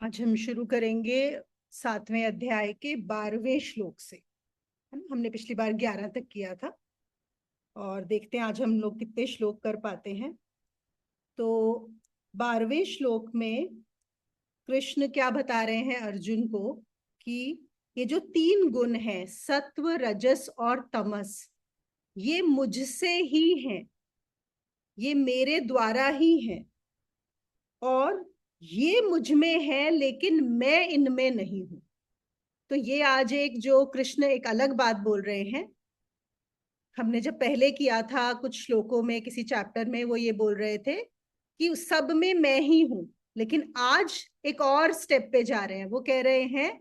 आज हम शुरू करेंगे 7वें अध्याय के 12वें श्लोक से, है ना। हमने पिछली बार 11 तक किया था और देखते हैं आज हम लोग कितने श्लोक कर पाते हैं। तो 12वें श्लोक में कृष्ण क्या बता रहे हैं अर्जुन को कि ये जो 3 गुण हैं, सत्व, रजस और तमस, ये मुझसे ही हैं, ये मेरे द्वारा ही हैं और ये मुझ में है लेकिन मैं इनमें नहीं हूं। तो ये आज एक जो कृष्ण एक अलग बात बोल रहे हैं। हमने जब पहले किया था कुछ श्लोकों में, किसी चैप्टर में, वो ये बोल रहे थे कि उस सब में मैं ही हूं, लेकिन आज एक और स्टेप पे जा रहे हैं। वो कह रहे हैं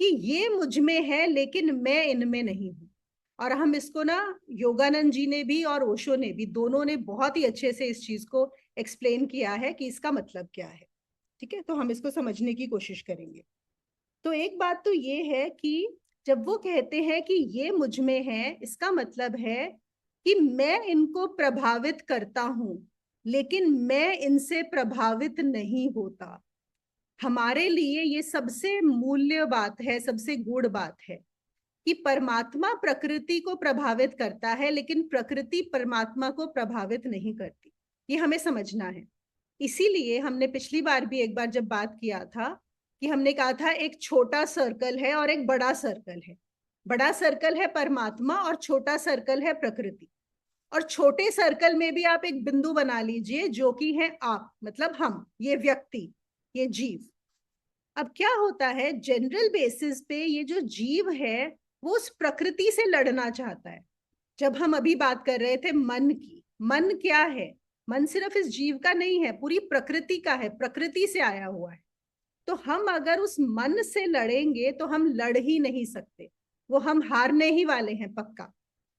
कि ये मुझ में है लेकिन मैं इनमें नहीं हूं। और हम इसको ना, योगानंद जी ने भी और ओशो ने भी, दोनों ने बहुत ही अच्छे से इस चीज को एक्सप्लेन किया है कि इसका मतलब क्या है। ठीक है, तो हम इसको समझने की कोशिश करेंगे। तो एक बात तो ये है कि जब वो कहते हैं कि ये मुझ में है, इसका मतलब है कि मैं इनको प्रभावित करता हूं लेकिन मैं इनसे प्रभावित नहीं होता। हमारे लिए ये सबसे मूल्य बात है, सबसे गूढ़ बात है कि परमात्मा प्रकृति को प्रभावित करता है लेकिन प्रकृति परमात्मा को प्रभावित नहीं करती। ये हमें समझना है। इसीलिए हमने पिछली बार भी एक बार जब बात किया था कि हमने कहा था एक छोटा सर्कल है और एक बड़ा सर्कल है। बड़ा सर्कल है परमात्मा और छोटा सर्कल है प्रकृति। और छोटे सर्कल में भी आप एक बिंदु बना लीजिए जो कि है आप, मतलब हम, ये व्यक्ति, ये जीव। अब क्या होता है, जनरल बेसिस पे ये जो जीव है वो उस प्रकृति से लड़ना चाहता है। जब हम अभी बात कर रहे थे मन की, मन क्या है? मन सिर्फ इस जीव का नहीं है, पूरी प्रकृति का है, प्रकृति से आया हुआ है। तो हम अगर उस मन से लड़ेंगे तो हम लड़ ही नहीं सकते, वो हम हारने ही वाले हैं पक्का।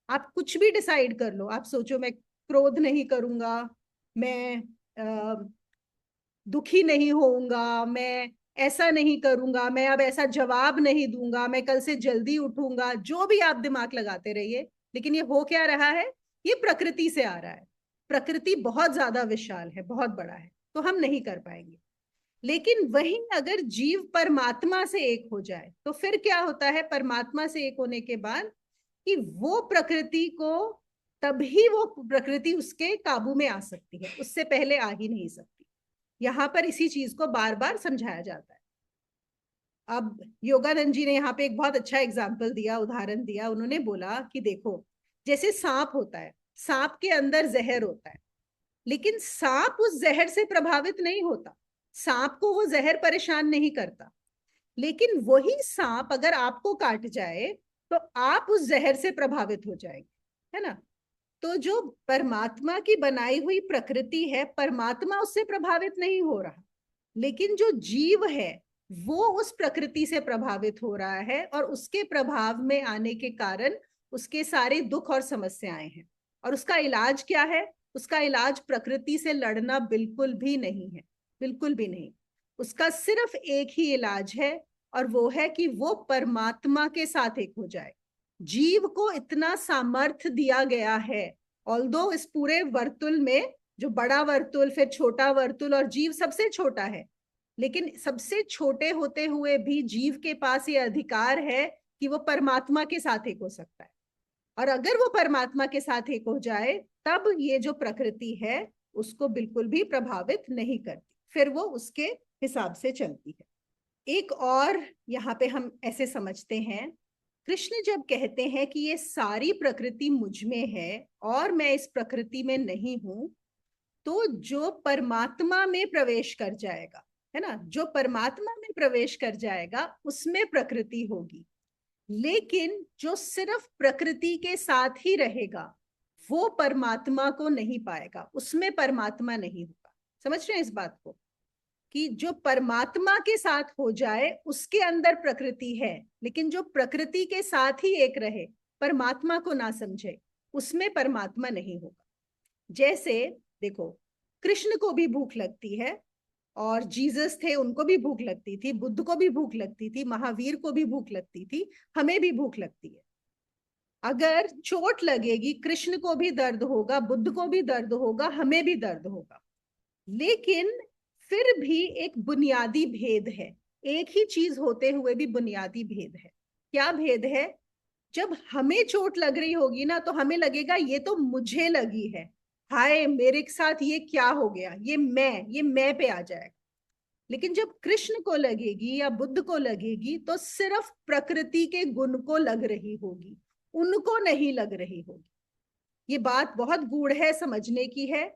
आप कुछ भी डिसाइड कर लो, आप सोचो मैं क्रोध नहीं करूंगा, मैं दुखी नहीं होऊंगा, मैं ऐसा नहीं करूंगा, मैं अब ऐसा जवाब नहीं दूंगा, मैं कल से जल्दी उठूंगा, जो भी आप दिमाग लगाते रहिए, लेकिन ये हो क्या रहा है? ये प्रकृति से आ रहा है। प्रकृति बहुत ज्यादा विशाल है, बहुत बड़ा है, तो हम नहीं कर पाएंगे। लेकिन वहीं अगर जीव परमात्मा से एक हो जाए तो फिर क्या होता है? परमात्मा से एक होने के बाद कि वो प्रकृति को, तभी वो प्रकृति उसके काबू में आ सकती है, उससे पहले आ ही नहीं सकती। यहां पर इसी चीज को बार बार समझाया जाता है। अब योगानंद जी ने यहाँ पे एक बहुत अच्छा एग्जाम्पल दिया, उदाहरण दिया। उन्होंने बोला कि देखो, जैसे सांप होता है, सांप के अंदर जहर होता है, लेकिन सांप उस जहर से प्रभावित नहीं होता, सांप को वो जहर परेशान नहीं करता। लेकिन वही सांप अगर आपको काट जाए तो आप उस जहर से प्रभावित हो जाएंगे, है ना। तो जो परमात्मा की बनाई हुई प्रकृति है, परमात्मा उससे प्रभावित नहीं हो रहा, लेकिन जो जीव है वो उस प्रकृति से प्रभावित हो रहा है और उसके प्रभाव में आने के कारण उसके सारे दुख और समस्याएं हैं। और उसका इलाज क्या है? उसका इलाज प्रकृति से लड़ना बिल्कुल भी नहीं है, बिल्कुल भी नहीं। उसका सिर्फ एक ही इलाज है और वो है कि वो परमात्मा के साथ एक हो जाए। जीव को इतना सामर्थ्य दिया गया है, ऑल्दो इस पूरे वर्तुल में, जो बड़ा वर्तुल, फिर छोटा वर्तुल, और जीव सबसे छोटा है, लेकिन सबसे छोटे होते हुए भी जीव के पास ये अधिकार है कि वो परमात्मा के साथ एक हो सकता है। और अगर वो परमात्मा के साथ एक हो जाए तब ये जो प्रकृति है उसको बिल्कुल भी प्रभावित नहीं करती, फिर वो उसके हिसाब से चलती है। एक और यहाँ पे हम ऐसे समझते हैं, कृष्ण जब कहते हैं कि ये सारी प्रकृति मुझ में है और मैं इस प्रकृति में नहीं हूं, तो जो परमात्मा में प्रवेश कर जाएगा, है ना, जो परमात्मा में प्रवेश कर जाएगा उसमें प्रकृति होगी। लेकिन जो सिर्फ प्रकृति के साथ ही रहेगा वो परमात्मा को नहीं पाएगा, उसमें परमात्मा नहीं होगा। समझ रहे हैं इस बात को? कि जो परमात्मा के साथ हो जाए उसके अंदर प्रकृति है, लेकिन जो प्रकृति के साथ ही एक रहे, परमात्मा को ना समझे, उसमें परमात्मा नहीं होगा। जैसे देखो, कृष्ण को भी भूख लगती है, और जीसस थे, उनको भी भूख लगती थी, बुद्ध को भी भूख लगती थी, महावीर को भी भूख लगती थी, हमें भी भूख लगती है। अगर चोट लगेगी, कृष्ण को भी दर्द होगा, बुद्ध को भी दर्द होगा, हमें भी दर्द होगा। लेकिन फिर भी एक बुनियादी भेद है, एक ही चीज होते हुए भी बुनियादी भेद है। क्या भेद है? जब हमें चोट लग रही होगी ना, तो हमें लगेगा ये तो मुझे लगी है, हाय मेरे साथ ये क्या हो गया, ये मैं पे आ जाएगा। लेकिन जब कृष्ण को लगेगी या बुद्ध को लगेगी, तो सिर्फ प्रकृति के गुण को लग रही होगी, उनको नहीं लग रही होगी। ये बात बहुत गूढ़ है, समझने की है।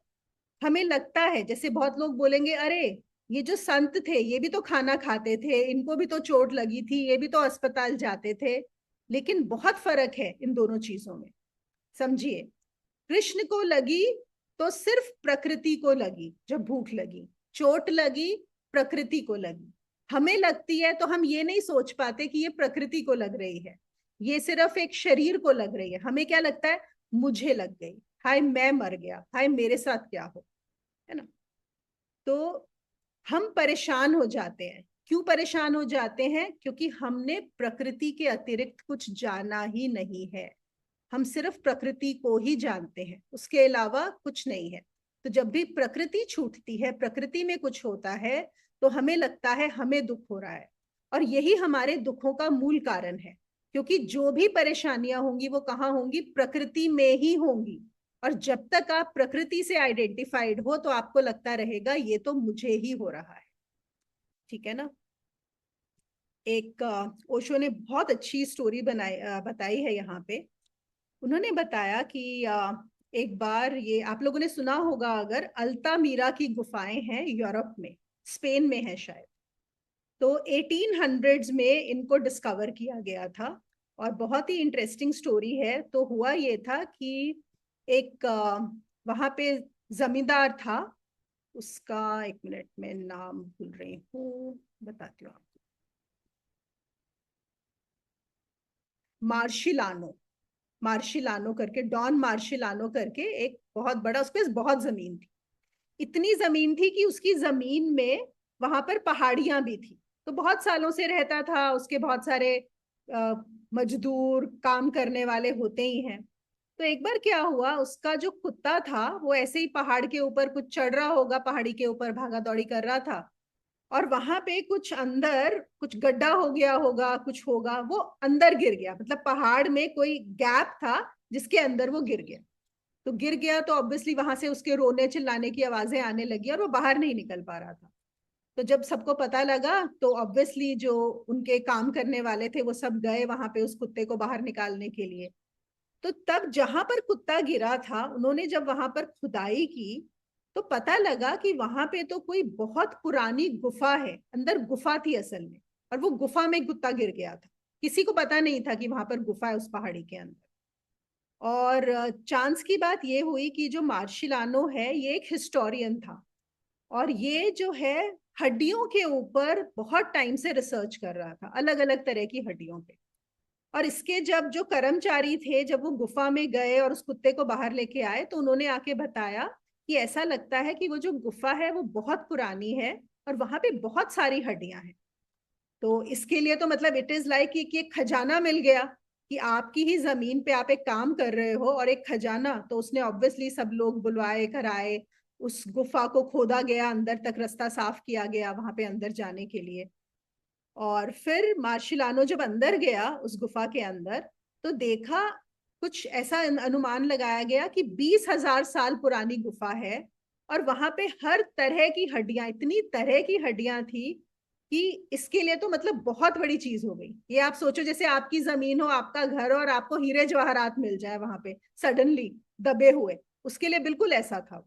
हमें लगता है जैसे बहुत लोग बोलेंगे, अरे ये जो संत थे ये भी तो खाना खाते थे, इनको भी तो चोट लगी थी, ये भी तो अस्पताल जाते थे। लेकिन बहुत फर्क है इन दोनों चीजों में। समझिए, कृष्ण को लगी तो सिर्फ प्रकृति को लगी, जब भूख लगी, चोट लगी प्रकृति को लगी। हमें लगती है तो हम ये नहीं सोच पाते कि ये प्रकृति को लग रही है, ये सिर्फ एक शरीर को लग रही है। हमें क्या लगता है, मुझे लग गई, हाय मैं मर गया, हाय मेरे साथ क्या हो, है ना। तो हम परेशान हो जाते हैं। क्यों परेशान हो जाते हैं? क्योंकि हमने प्रकृति के अतिरिक्त कुछ जाना ही नहीं है। हम सिर्फ प्रकृति को ही जानते हैं, उसके अलावा कुछ नहीं है। तो जब भी प्रकृति छूटती है, प्रकृति में कुछ होता है, तो हमें लगता है हमें दुख हो रहा है। और यही हमारे दुखों का मूल कारण है। क्योंकि जो भी परेशानियां होंगी वो कहाँ होंगी? प्रकृति में ही होंगी। और जब तक आप प्रकृति से आइडेंटिफाइड हो, तो आपको लगता रहेगा ये तो मुझे ही हो रहा है। ठीक है ना। एक ओशो ने बहुत अच्छी स्टोरी बताई है यहाँ पे। उन्होंने बताया कि एक बार, ये आप लोगों ने सुना होगा अगर, अल्तामीरा की गुफाएं हैं यूरोप में, स्पेन में है शायद। तो 1800s में इनको डिस्कवर किया गया था। और बहुत ही इंटरेस्टिंग स्टोरी है। तो हुआ ये था कि एक वहां पे जमींदार था। उसका, एक मिनट में नाम भूल रही हूँ, बताती हूँ आपको। मार्शिलानो, मार्शिलानो करके, डॉन मार्शिलानो करके एक बहुत बड़ा, उसके पास बहुत जमीन थी। इतनी जमीन थी कि उसकी जमीन में वहां पर पहाड़ियां भी थी। तो बहुत सालों से रहता था, उसके बहुत सारे मजदूर काम करने वाले होते ही हैं। तो एक बार क्या हुआ, उसका जो कुत्ता था वो ऐसे ही पहाड़ के ऊपर कुछ चढ़ रहा होगा, पहाड़ी के ऊपर भागा दौड़ी कर रहा था। और वहां पे कुछ अंदर कुछ गड्ढा हो गया होगा, कुछ होगा, वो अंदर गिर गया। मतलब पहाड़ में कोई गैप था जिसके अंदर वो गिर गया। तो गिर गया तो ऑब्वियसली वहां से उसके रोने चिल्लाने की आवाजें आने लगी और वो बाहर नहीं निकल पा रहा था। तो जब सबको पता लगा, तो ऑब्वियसली जो उनके काम करने वाले थे वो सब गए वहां पे उस कुत्ते को बाहर निकालने के लिए। तो तब जहां पर कुत्ता गिरा था, उन्होंने जब वहां पर खुदाई की, तो पता लगा कि वहां पे तो कोई बहुत पुरानी गुफा है, अंदर गुफा थी असल में। और वो गुफा में कुत्ता गिर गया था। किसी को पता नहीं था कि वहां पर गुफा है उस पहाड़ी के अंदर। और चांस की बात ये हुई कि जो मार्शिलानो है ये एक हिस्टोरियन था। और ये जो है, हड्डियों के ऊपर बहुत टाइम से रिसर्च कर रहा था, अलग अलग तरह की हड्डियों पे। और इसके जब जो कर्मचारी थे, जब वो गुफा में गए और उस कुत्ते को बाहर लेके आए, तो उन्होंने आके बताया कि ऐसा लगता है कि वो जो गुफा है वो बहुत पुरानी है और वहां पे बहुत सारी हड्डियां हैं। तो इसके लिए तो मतलब इट इज लाइक कि एक खजाना मिल गया, कि आपकी ही जमीन पे आप एक काम कर रहे हो और एक खजाना। तो उसने ऑब्वियसली सब लोग बुलवाए कराए, उस गुफा को खोदा गया, अंदर तक रास्ता साफ किया गया वहां पे अंदर जाने के लिए। और फिर मार्शिलानो जब अंदर गया उस गुफा के अंदर, तो देखा, कुछ ऐसा अनुमान लगाया गया कि 20,000 साल पुरानी गुफा है। और वहां पे हर तरह की हड्डियां, इतनी तरह की हड्डियां थी कि इसके लिए तो मतलब बहुत बड़ी चीज हो गई। ये आप सोचो, जैसे आपकी जमीन हो, आपका घर, और आपको हीरे जवाहरात मिल जाए वहां पे सडनली दबे हुए, उसके लिए बिल्कुल ऐसा था।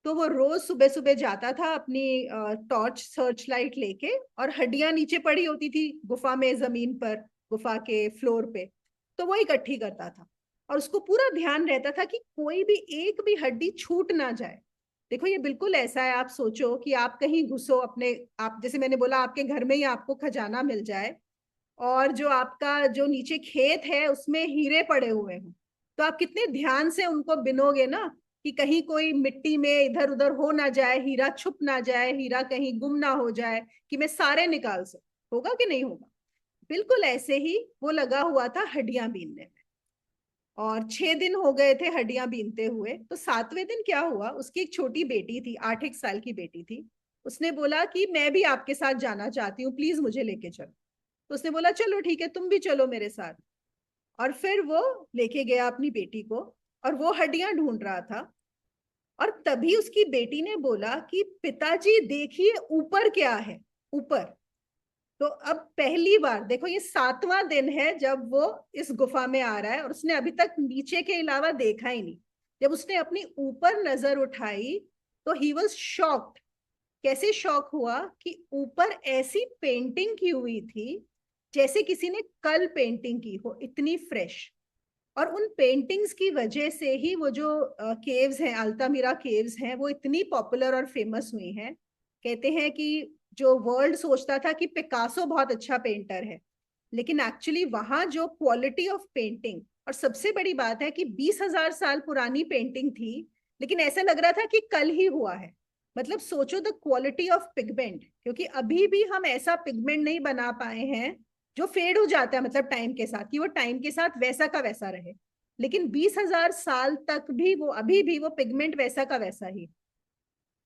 तो वो रोज सुबह सुबह जाता था अपनी टॉर्च सर्च लाइट लेके, और हड्डियां नीचे पड़ी होती थी गुफा में, जमीन पर, गुफा के फ्लोर पे। तो वो इकट्ठी करता था। और उसको पूरा ध्यान रहता था कि कोई भी एक भी हड्डी छूट ना जाए। देखो ये बिल्कुल ऐसा है, आप सोचो कि आप कहीं घुसो अपने, आप जैसे मैंने बोला, आपके घर में ही आपको खजाना मिल जाए, और जो आपका जो नीचे खेत है उसमें हीरे पड़े हुए हों, तो आप कितने ध्यान से उनको बिनोगे ना, कि कहीं कोई मिट्टी में इधर उधर हो ना जाए, हीरा छुप ना जाए, हीरा कहीं गुम ना हो जाए, कि मैं सारे निकाल सकूं। होगा कि नहीं होगा? बिल्कुल ऐसे ही वो लगा हुआ था हड्डियां बीनने में। और 6 दिन हो गए थे हड्डियां बीनते हुए। तो 7वें दिन क्या हुआ, उसकी एक छोटी बेटी थी, 8 एक साल की बेटी थी। उसने बोला कि मैं भी आपके साथ जाना चाहती हूँ, प्लीज मुझे लेके चलो। तो उसने बोला चलो ठीक है, तुम भी चलो मेरे साथ। और फिर वो लेके गया अपनी बेटी को, और वो हड्डियां ढूंढ रहा था। और तभी उसकी बेटी ने बोला कि पिताजी देखिए ऊपर क्या है, ऊपर। तो अब पहली बार देखो, ये 7वां दिन है जब वो इस गुफा में आ रहा है, और उसने अभी तक नीचे के अलावा देखा ही नहीं। जब उसने अपनी ऊपर नजर उठाई तो ही वॉज शॉक्ड। कैसे शॉक हुआ कि ऊपर ऐसी पेंटिंग की हुई थी जैसे किसी ने कल पेंटिंग की हो, इतनी फ्रेश। और उन पेंटिंग्स की वजह से ही वो जो केव्स हैं, अल्तामिरा केव्स हैं, वो इतनी पॉपुलर और फेमस हुई हैं। कहते हैं कि जो वर्ल्ड सोचता था कि पिकासो बहुत अच्छा पेंटर है, लेकिन एक्चुअली वहां जो क्वालिटी ऑफ पेंटिंग, और सबसे बड़ी बात है कि 20,000 साल पुरानी पेंटिंग थी, लेकिन ऐसा लग रहा था कि कल ही हुआ है। मतलब सोचो द क्वालिटी ऑफ पिगमेंट, क्योंकि अभी भी हम ऐसा पिगमेंट नहीं बना पाए हैं जो फेड हो जाता है, मतलब टाइम के साथ, कि वो टाइम के साथ वैसा का वैसा रहे। लेकिन 20,000 साल तक भी वो अभी भी वो पिगमेंट वैसा का वैसा ही।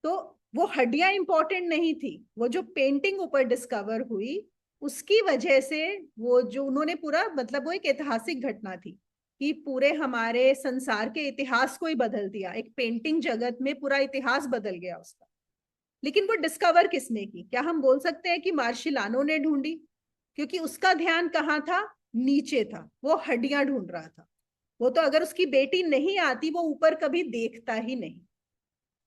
तो वो हड्डियां इंपॉर्टेंट नहीं थी, वो जो पेंटिंग ऊपर डिस्कवर हुई उसकी वजह से, वो जो उन्होंने पूरा, मतलब वो एक ऐतिहासिक घटना थी कि पूरे हमारे संसार के इतिहास को ही बदल दिया। एक पेंटिंग जगत में पूरा इतिहास बदल गया उसका। लेकिन वो डिस्कवर किसने की? क्या हम बोल सकते हैं कि मार्शिलानो ने ढूंढी? क्योंकि उसका ध्यान कहाँ था? नीचे था, वो हड्डियां ढूंढ रहा था। वो तो अगर उसकी बेटी नहीं आती वो ऊपर कभी देखता ही नहीं।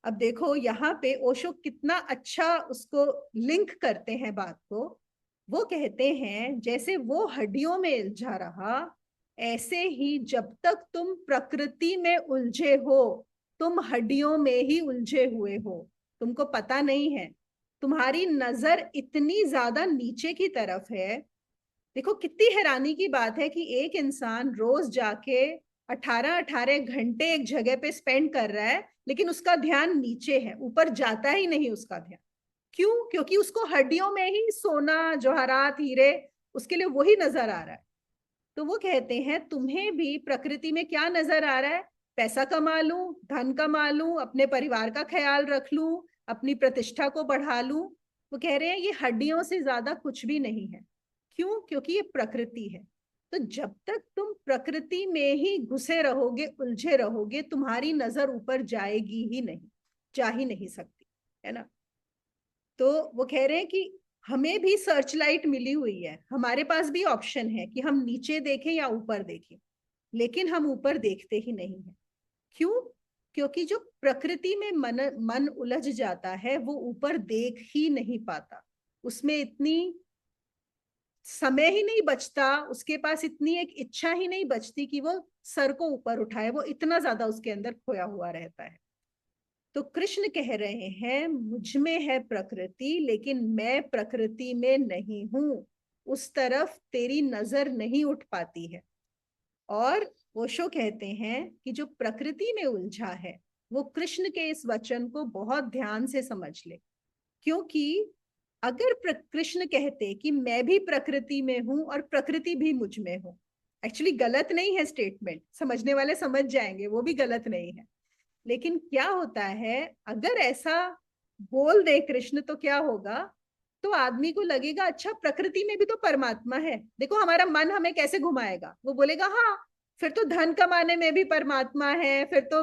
अब देखो यहाँ पे ओशो कितना अच्छा उसको लिंक करते हैं बात को। वो कहते हैं जैसे वो हड्डियों में उलझा रहा, ऐसे ही जब तक तुम प्रकृति में उलझे हो, तुम हड्डियों में ही उलझे हुए हो। तुमको पता नहीं है, तुम्हारी नजर इतनी ज्यादा नीचे की तरफ है। देखो कितनी हैरानी की बात है कि एक इंसान रोज जाके 18-18 घंटे एक जगह पे स्पेंड कर रहा है, लेकिन उसका ध्यान नीचे है, ऊपर जाता ही नहीं उसका ध्यान। क्यों? क्योंकि उसको हड्डियों में ही सोना, जवाहरात, हीरे, उसके लिए वही नजर आ रहा है। तो वो कहते हैं तुम्हें भी प्रकृति में क्या नजर आ रहा है? पैसा कमा लूं, धन कमा लूं, अपने परिवार का ख्याल रख लूं, अपनी प्रतिष्ठा को बढ़ा लूं। वो कह रहे हैं ये हड्डियों से ज्यादा कुछ भी नहीं है। क्यों? क्योंकि ये प्रकृति है। तो जब तक तुम प्रकृति में ही घुसे रहोगे, उलझे रहोगे, तुम्हारी नजर ऊपर जाएगी ही नहीं, जा ही नहीं सकती, है ना? तो वो कह रहे हैं कि हमें भी सर्च लाइट मिली हुई है, हमारे पास भी ऑप्शन है कि हम नीचे देखें या ऊपर देखें, लेकिन हम ऊपर देखते ही नहीं है। क्यों? क्योंकि जो प्रकृति में मन मन उलझ जाता है वो ऊपर देख ही नहीं पाता। उसमें इतनी समय ही नहीं बचता, उसके पास इतनी एक इच्छा ही नहीं बचती कि वो सर को ऊपर उठाए, वो इतना ज्यादा उसके अंदर खोया हुआ रहता है। तो कृष्ण कह रहे हैं मुझ में है प्रकृति, लेकिन मैं प्रकृति में नहीं हूं, उस तरफ तेरी नजर नहीं उठ पाती है। और ओशो कहते हैं कि जो प्रकृति में उलझा है वो कृष्ण के इस वचन को बहुत ध्यान से समझ ले। क्योंकि अगर कृष्ण कहते कि मैं भी प्रकृति में हूं और प्रकृति भी मुझ में हूं, एक्चुअली गलत नहीं है स्टेटमेंट, समझने वाले समझ जाएंगे, वो भी गलत नहीं है। लेकिन क्या होता है, अगर ऐसा बोल दे कृष्ण तो क्या होगा? तो आदमी को लगेगा अच्छा प्रकृति में भी तो परमात्मा है। देखो हमारा मन हमें कैसे घुमाएगा, वो बोलेगा हाँ, फिर तो धन कमाने में भी परमात्मा है, फिर तो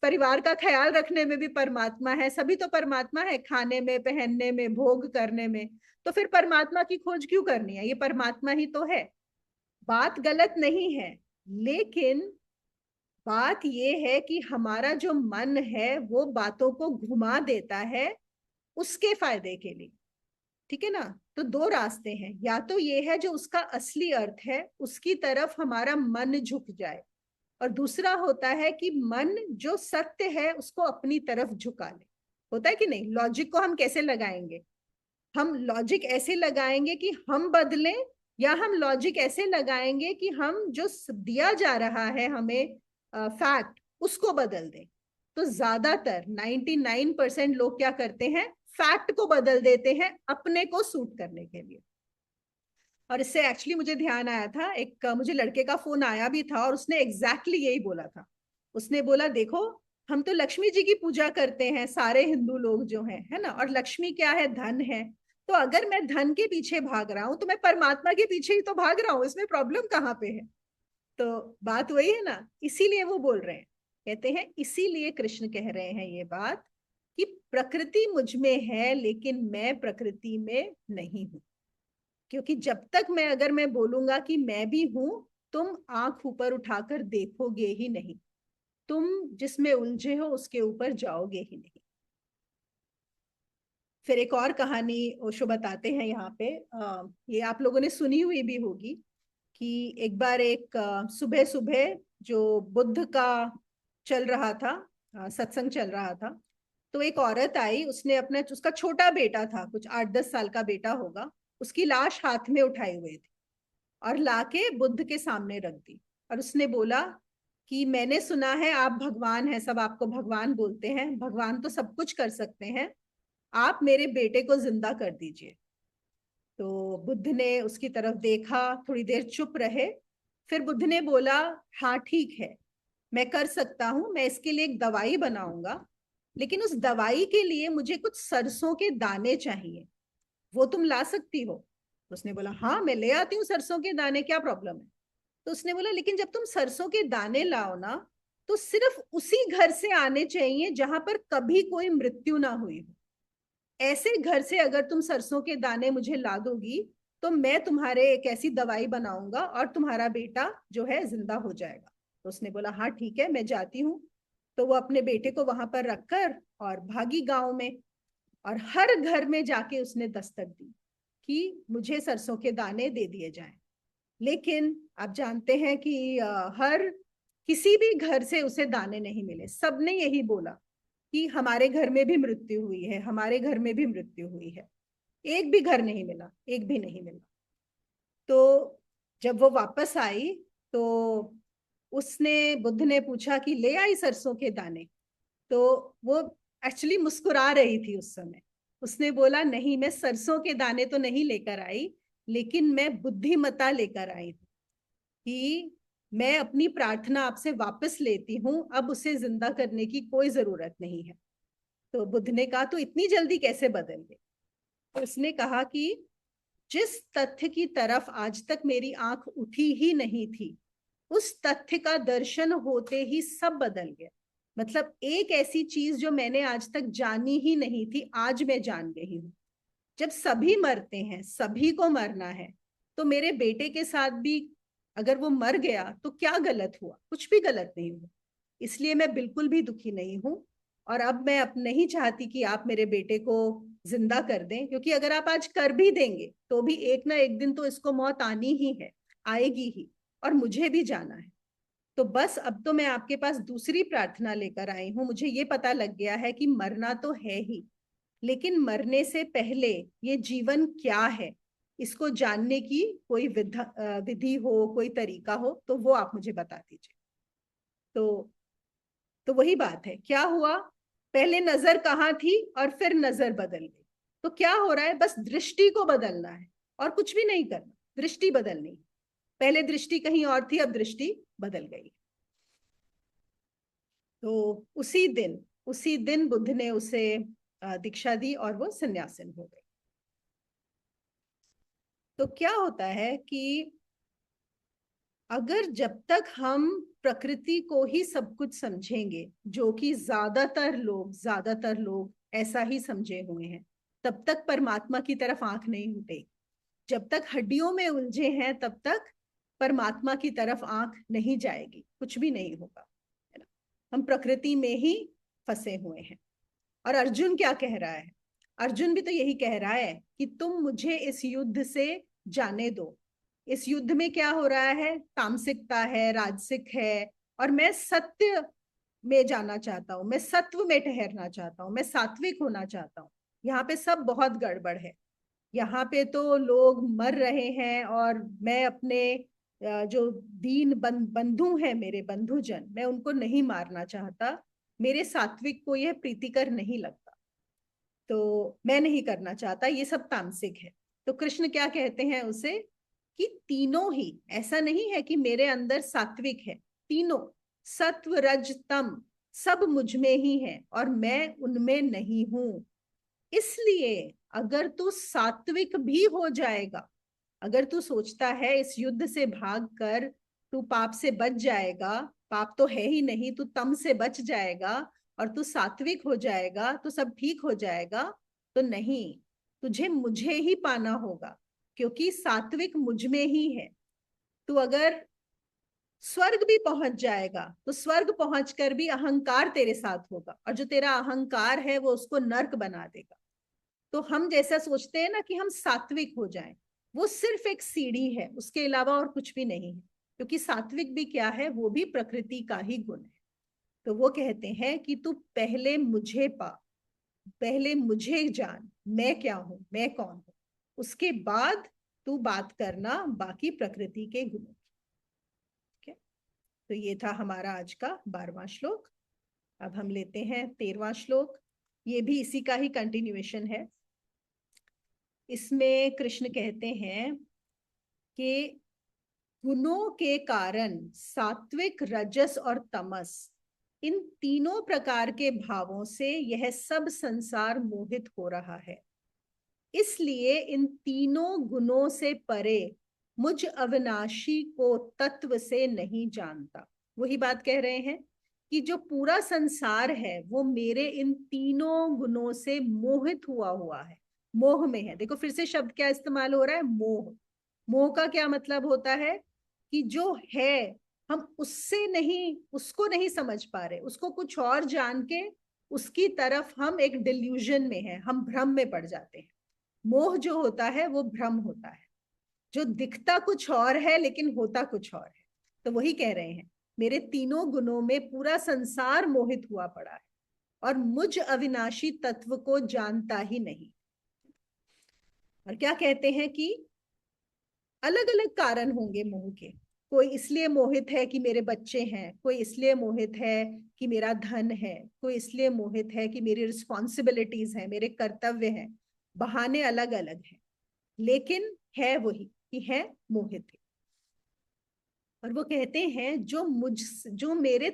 परिवार का ख्याल रखने में भी परमात्मा है, सभी तो परमात्मा है, खाने में, पहनने में, भोग करने में। तो फिर परमात्मा की खोज क्यों करनी है, ये परमात्मा ही तो है। बात गलत नहीं है, लेकिन बात ये है कि हमारा जो मन है वो बातों को घुमा देता है उसके फायदे के लिए। ठीक है ना? तो दो रास्ते हैं, या तो ये है जो उसका असली अर्थ है उसकी तरफ हमारा मन झुक जाए, और दूसरा होता है कि मन जो सत्य है उसको अपनी तरफ झुका ले। होता है कि नहीं? लॉजिक को हम कैसे लगाएंगे? हम लॉजिक ऐसे लगाएंगे कि हम बदलें, या हम लॉजिक ऐसे लगाएंगे कि हम जो दिया जा रहा है हमें फैक्ट, उसको बदल दें। तो ज्यादातर 99% लोग क्या करते हैं? फैक्ट को बदल देते हैं अपने को सूट करने के लिए। और इससे एक्चुअली मुझे ध्यान आया था, एक मुझे लड़के का फोन आया भी था और उसने एग्जैक्टली यही बोला था। उसने बोला देखो, हम तो लक्ष्मी जी की पूजा करते हैं सारे हिंदू लोग जो हैं, है ना। और लक्ष्मी क्या है? धन है। तो अगर मैं धन के पीछे भाग रहा हूं तो मैं परमात्मा के पीछे ही तो भाग रहा हूं, इसमें प्रॉब्लम कहाँ पे है? तो बात वही है ना। इसीलिए वो बोल रहे हैं, कहते हैं इसीलिए कृष्ण कह रहे हैं ये बात कि प्रकृति मुझ में है लेकिन मैं प्रकृति में नहीं हूं। क्योंकि जब तक अगर मैं बोलूंगा कि मैं भी हूं, तुम आंख ऊपर उठाकर देखोगे ही नहीं, तुम जिसमें उलझे हो उसके ऊपर जाओगे ही नहीं। फिर एक और कहानी ओशो बताते हैं यहाँ पे, ये आप लोगों ने सुनी हुई भी होगी कि एक बार एक सुबह सुबह जो बुद्ध का चल रहा था, सत्संग चल रहा था, तो एक औरत आई, उसने अपना, उसका छोटा बेटा था, कुछ 8-10 साल का बेटा होगा, उसकी लाश हाथ में उठाए हुए थी और लाके बुद्ध के सामने रख दी। और उसने बोला कि मैंने सुना है आप भगवान हैं, सब आपको भगवान बोलते हैं, भगवान तो सब कुछ कर सकते हैं, आप मेरे बेटे को जिंदा कर दीजिए। तो बुद्ध ने उसकी तरफ देखा, थोड़ी देर चुप रहे, फिर बुद्ध ने बोला हाँ ठीक है, मैं कर सकता हूं, मैं इसके लिए एक दवाई बनाऊंगा, लेकिन उस दवाई के लिए मुझे कुछ सरसों के दाने चाहिए, वो तुम ला सकती हो? तो उसने बोला हाँ मैं ले आती हूँ सरसों के दाने, क्या प्रॉब्लम है? तो उसने बोला लेकिन जब तुम सरसों के दाने लाओ ना, तो सिर्फ उसी घर से आने चाहिए जहां पर कभी कोई मृत्यु ना हुई हो। ऐसे घर से अगर तुम सरसों के दाने मुझे ला दोगी तो मैं तुम्हारे एक ऐसी दवाई बनाऊंगा और तुम्हारा बेटा जो है जिंदा हो जाएगा। तो उसने बोला हाँ ठीक है मैं जाती हूँ। तो वो अपने बेटे को वहां पर रखकर और भागी गांव में, और हर घर में जाके उसने दस्तक दी कि मुझे सरसों के दाने दे दिए जाएं। लेकिन आप जानते हैं कि हर किसी भी घर से उसे दाने नहीं मिले, सबने यही बोला कि हमारे घर में भी मृत्यु हुई है, हमारे घर में भी मृत्यु हुई है। एक भी घर नहीं मिला, एक भी नहीं मिला। तो जब वो वापस आई तो उसने, बुद्ध ने पूछा कि ले आई सरसों के दाने? तो वो एक्चुअली मुस्कुरा रही थी उस समय। उसने बोला नहीं, मैं सरसों के दाने तो नहीं लेकर आई, लेकिन मैं बुद्धिमता लेकर आई हूँ कि मैं अपनी प्रार्थना आपसे वापस लेती हूँ, अब उसे जिंदा करने की कोई जरूरत नहीं है। तो बुद्ध ने कहा तो इतनी जल्दी कैसे बदल गए? तो उसने कहा कि जिस तथ्य की तरफ आज तक मेरी आंख उठी ही नहीं थी, उस तथ्य का दर्शन होते ही सब बदल गया। मतलब एक ऐसी चीज जो मैंने आज तक जानी ही नहीं थी, आज मैं जान गई हूँ। जब सभी मरते हैं, सभी को मरना है, तो मेरे बेटे के साथ भी अगर वो मर गया तो क्या गलत हुआ? कुछ भी गलत नहीं हुआ। इसलिए मैं बिल्कुल भी दुखी नहीं हूं। और अब मैं अब नहीं चाहती कि आप मेरे बेटे को जिंदा कर दें, क्योंकि अगर आप आज कर भी देंगे तो भी एक ना एक दिन तो इसको मौत आनी ही है, आएगी ही, और मुझे भी जाना है। तो बस अब तो मैं आपके पास दूसरी प्रार्थना लेकर आई हूं। मुझे ये पता लग गया है कि मरना तो है ही, लेकिन मरने से पहले ये जीवन क्या है, इसको जानने की कोई विधि हो, कोई तरीका हो, तो वो आप मुझे बता दीजिए। तो तो वही बात है, क्या हुआ? पहले नजर कहाँ थी और फिर नजर बदल गई। तो क्या हो रहा है? बस दृष्टि को बदलना है और कुछ भी नहीं करना, दृष्टि बदलनी। पहले दृष्टि कहीं और थी, अब दृष्टि बदल गई। तो उसी दिन बुद्ध ने उसे दीक्षा दी और वो सन्यासिन हो गई। तो क्या होता है कि अगर जब तक हम प्रकृति को ही सब कुछ समझेंगे, जो कि ज्यादातर लोग ऐसा ही समझे हुए हैं, तब तक परमात्मा की तरफ आंख नहीं उठेगी। जब तक हड्डियों में उलझे हैं तब तक परमात्मा की तरफ आंख नहीं जाएगी, कुछ भी नहीं होगा, है ना। हम प्रकृति में ही फंसे हुए हैं। और अर्जुन क्या कह रहा है? अर्जुन भी तो यही कह रहा है कि तुम मुझे इस युद्ध से जाने दो। इस युद्ध में क्या हो रहा है? तामसिकता है, राजसिक है, और मैं सत्य में जाना चाहता हूँ, मैं सत्व में ठहरना चाहता हूँ, मैं सात्विक होना चाहता हूँ। यहाँ पे सब बहुत गड़बड़ है। यहाँ पे तो लोग मर रहे हैं और मैं अपने जो दीन बंधु हैं, मेरे बंधुजन, मैं उनको नहीं मारना चाहता। मेरे सात्विक को यह प्रीतिकर नहीं लगता, तो मैं नहीं करना चाहता, ये सब तामसिक है। तो कृष्ण क्या कहते हैं उसे कि तीनों ही, ऐसा नहीं है कि मेरे अंदर सात्विक है, तीनों, सत्व रज तम, सब मुझ में ही है और मैं उनमें नहीं हूं। इसलिए अगर तू सात्विक भी हो जाएगा, अगर तू सोचता है इस युद्ध से भाग कर तू पाप से बच जाएगा, पाप तो है ही नहीं, तू तम से बच जाएगा और तू सात्विक हो जाएगा तो सब ठीक हो जाएगा, तो नहीं, तुझे मुझे ही पाना होगा, क्योंकि सात्विक मुझ में ही है। तू अगर स्वर्ग भी पहुंच जाएगा तो स्वर्ग पहुंचकर भी अहंकार तेरे साथ होगा, और जो तेरा अहंकार है वो उसको नर्क बना देगा। तो हम जैसा सोचते हैं ना कि हम सात्विक हो जाएं, वो सिर्फ एक सीढ़ी है, उसके अलावा और कुछ भी नहीं है। क्योंकि सात्विक भी क्या है, वो भी प्रकृति का ही गुण है। तो वो कहते हैं कि तू पहले मुझे पा, पहले मुझे जान, मैं क्या हूं, मैं कौन हूं, उसके बाद तू बात करना बाकी प्रकृति के गुणों। ठीक है, तो ये था हमारा आज का 12वां श्लोक। अब हम लेते हैं 13वां श्लोक। ये भी इसी का ही कंटिन्यूएशन है। इसमें कृष्ण कहते हैं कि गुणों के कारण सात्विक, रजस और तमस, इन तीनों प्रकार के भावों से यह सब संसार मोहित हो रहा है। इसलिए इन तीनों गुणों से परे मुझ अविनाशी को तत्व से नहीं जानता। वही बात कह रहे हैं कि जो पूरा संसार है वो मेरे इन तीनों गुणों से मोहित हुआ हुआ है, मोह में है। देखो फिर से शब्द क्या इस्तेमाल हो रहा है, मोह। मोह का क्या मतलब होता है कि जो है हम उससे नहीं, उसको नहीं समझ पा रहे, उसको कुछ और जान के उसकी तरफ हम एक डिल्यूजन में है, हम भ्रम में पड़ जाते हैं। मोह जो होता है वो भ्रम होता है, जो दिखता कुछ और है लेकिन होता कुछ और है। तो वही कह रहे हैं, मेरे तीनों गुणों में पूरा संसार मोहित हुआ पड़ा है और मुझ अविनाशी तत्व को जानता ही नहीं। और क्या कहते हैं कि अलग अलग कारण होंगे मोह के। कोई इसलिए मोहित है कि मेरे बच्चे हैं, कोई इसलिए मोहित है कि मेरा धन है, कोई इसलिए मोहित है कि मेरी रिस्पॉन्सिबिलिटीज है, मेरे कर्तव्य हैं। बहाने अलग अलग हैं, लेकिन है वही कि है मोहित है। और वो कहते हैं जो मेरे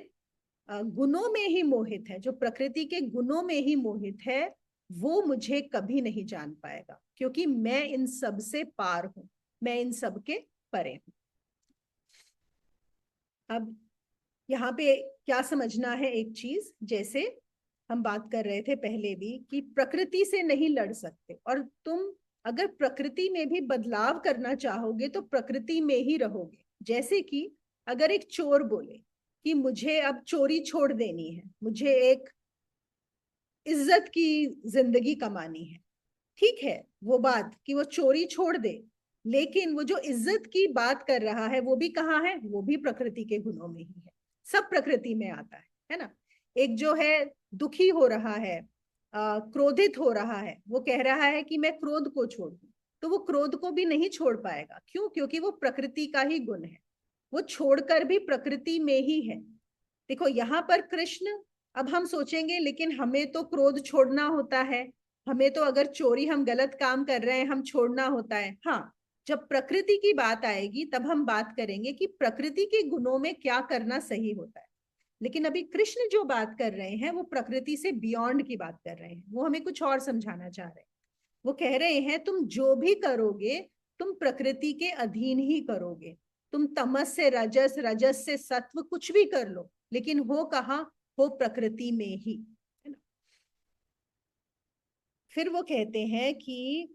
गुणों में ही मोहित है, जो प्रकृति के गुणों में ही मोहित है, वो मुझे कभी नहीं जान पाएगा, क्योंकि मैं इन सब से पार हूं, मैं इन सब के परे हूं। अब यहाँ पे क्या समझना है एक चीज, जैसे हम बात कर रहे थे पहले भी कि प्रकृति से नहीं लड़ सकते, और तुम अगर प्रकृति में भी बदलाव करना चाहोगे तो प्रकृति में ही रहोगे। जैसे कि अगर एक चोर बोले कि मुझे अब चोरी छोड़ देनी है, मुझे एक इज्जत की जिंदगी कमानी है, ठीक है वो बात कि वो चोरी छोड़ दे, लेकिन वो जो इज्जत की बात कर रहा है वो भी कहाँ है, वो भी प्रकृति के गुणों में ही है। सब प्रकृति में आता है ना। एक जो है दुखी हो रहा है, क्रोधित हो रहा है, वो कह रहा है कि मैं क्रोध को छोड़ दूं, तो वो क्रोध को भी नहीं छोड़ पाएगा। क्यों? क्योंकि वो प्रकृति का ही गुण है, वो छोड़कर भी प्रकृति में ही है। देखो यहाँ पर कृष्ण, अब हम सोचेंगे लेकिन हमें तो क्रोध छोड़ना होता है, हमें तो अगर चोरी, हम गलत काम कर रहे हैं, हम छोड़ना होता है। हाँ, जब प्रकृति की बात आएगी तब हम बात करेंगे कि प्रकृति के गुणों में क्या करना सही होता है। लेकिन अभी कृष्ण जो बात कर रहे हैं वो प्रकृति से बियॉन्ड की बात कर रहे हैं, वो हमें कुछ और समझाना चाह रहे हैं। वो कह रहे हैं तुम जो भी करोगे तुम प्रकृति के अधीन ही करोगे। तुम तमस से रजस, रजस से सत्व, कुछ भी कर लो, लेकिन हो कहाँ, हो प्रकृति में ही, है ना। फिर वो कहते हैं कि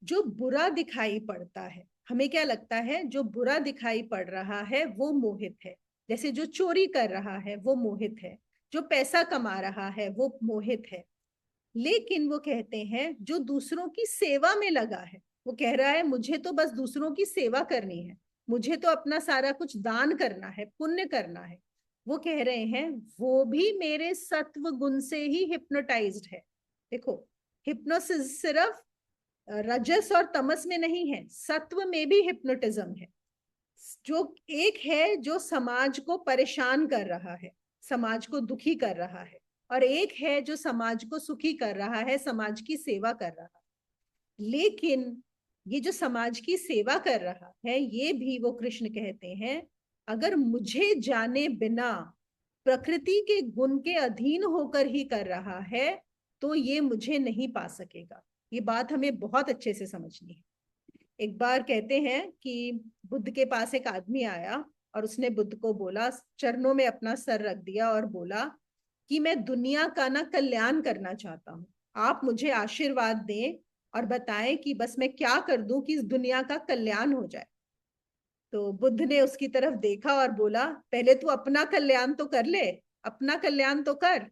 जो बुरा दिखाई पड़ता है, हमें क्या लगता है जो बुरा दिखाई पड़ रहा है वो मोहित है। जैसे जो चोरी कर रहा है वो मोहित है, जो पैसा कमा रहा है वो मोहित है। लेकिन वो कहते हैं जो दूसरों की सेवा में लगा है, वो कह रहा है मुझे तो बस दूसरों की सेवा करनी है, मुझे तो अपना सारा कुछ दान करना है, पुण्य करना है, वो कह रहे हैं वो भी मेरे सत्व गुण से ही हिप्नोटाइज्ड है। देखो, हिप्नोसिस सिर्फ रजस और तमस में नहीं है, सत्व में भी हिप्नोटिज्म है। जो एक है जो समाज को परेशान कर रहा है, समाज को दुखी कर रहा है, और एक है जो समाज को सुखी कर रहा है, समाज की सेवा कर रहा है। लेकिन ये जो समाज की सेवा कर रहा है, ये भी वो कृष्ण कहते हैं अगर मुझे जाने बिना प्रकृति के गुण के अधीन होकर ही कर रहा है, तो ये मुझे नहीं पा सकेगा। ये बात हमें बहुत अच्छे से समझनी है। एक बार कहते हैं कि बुद्ध के पास एक आदमी आया और उसने बुद्ध को बोला, चरणों में अपना सर रख दिया और बोला कि मैं दुनिया का ना कल्याण करना चाहता हूँ, आप मुझे आशीर्वाद दें और बताएं कि बस मैं क्या कर दूं कि इस दुनिया का कल्याण हो जाए। तो बुद्ध ने उसकी तरफ देखा और बोला, पहले तू अपना कल्याण तो कर ले, अपना कल्याण तो कर।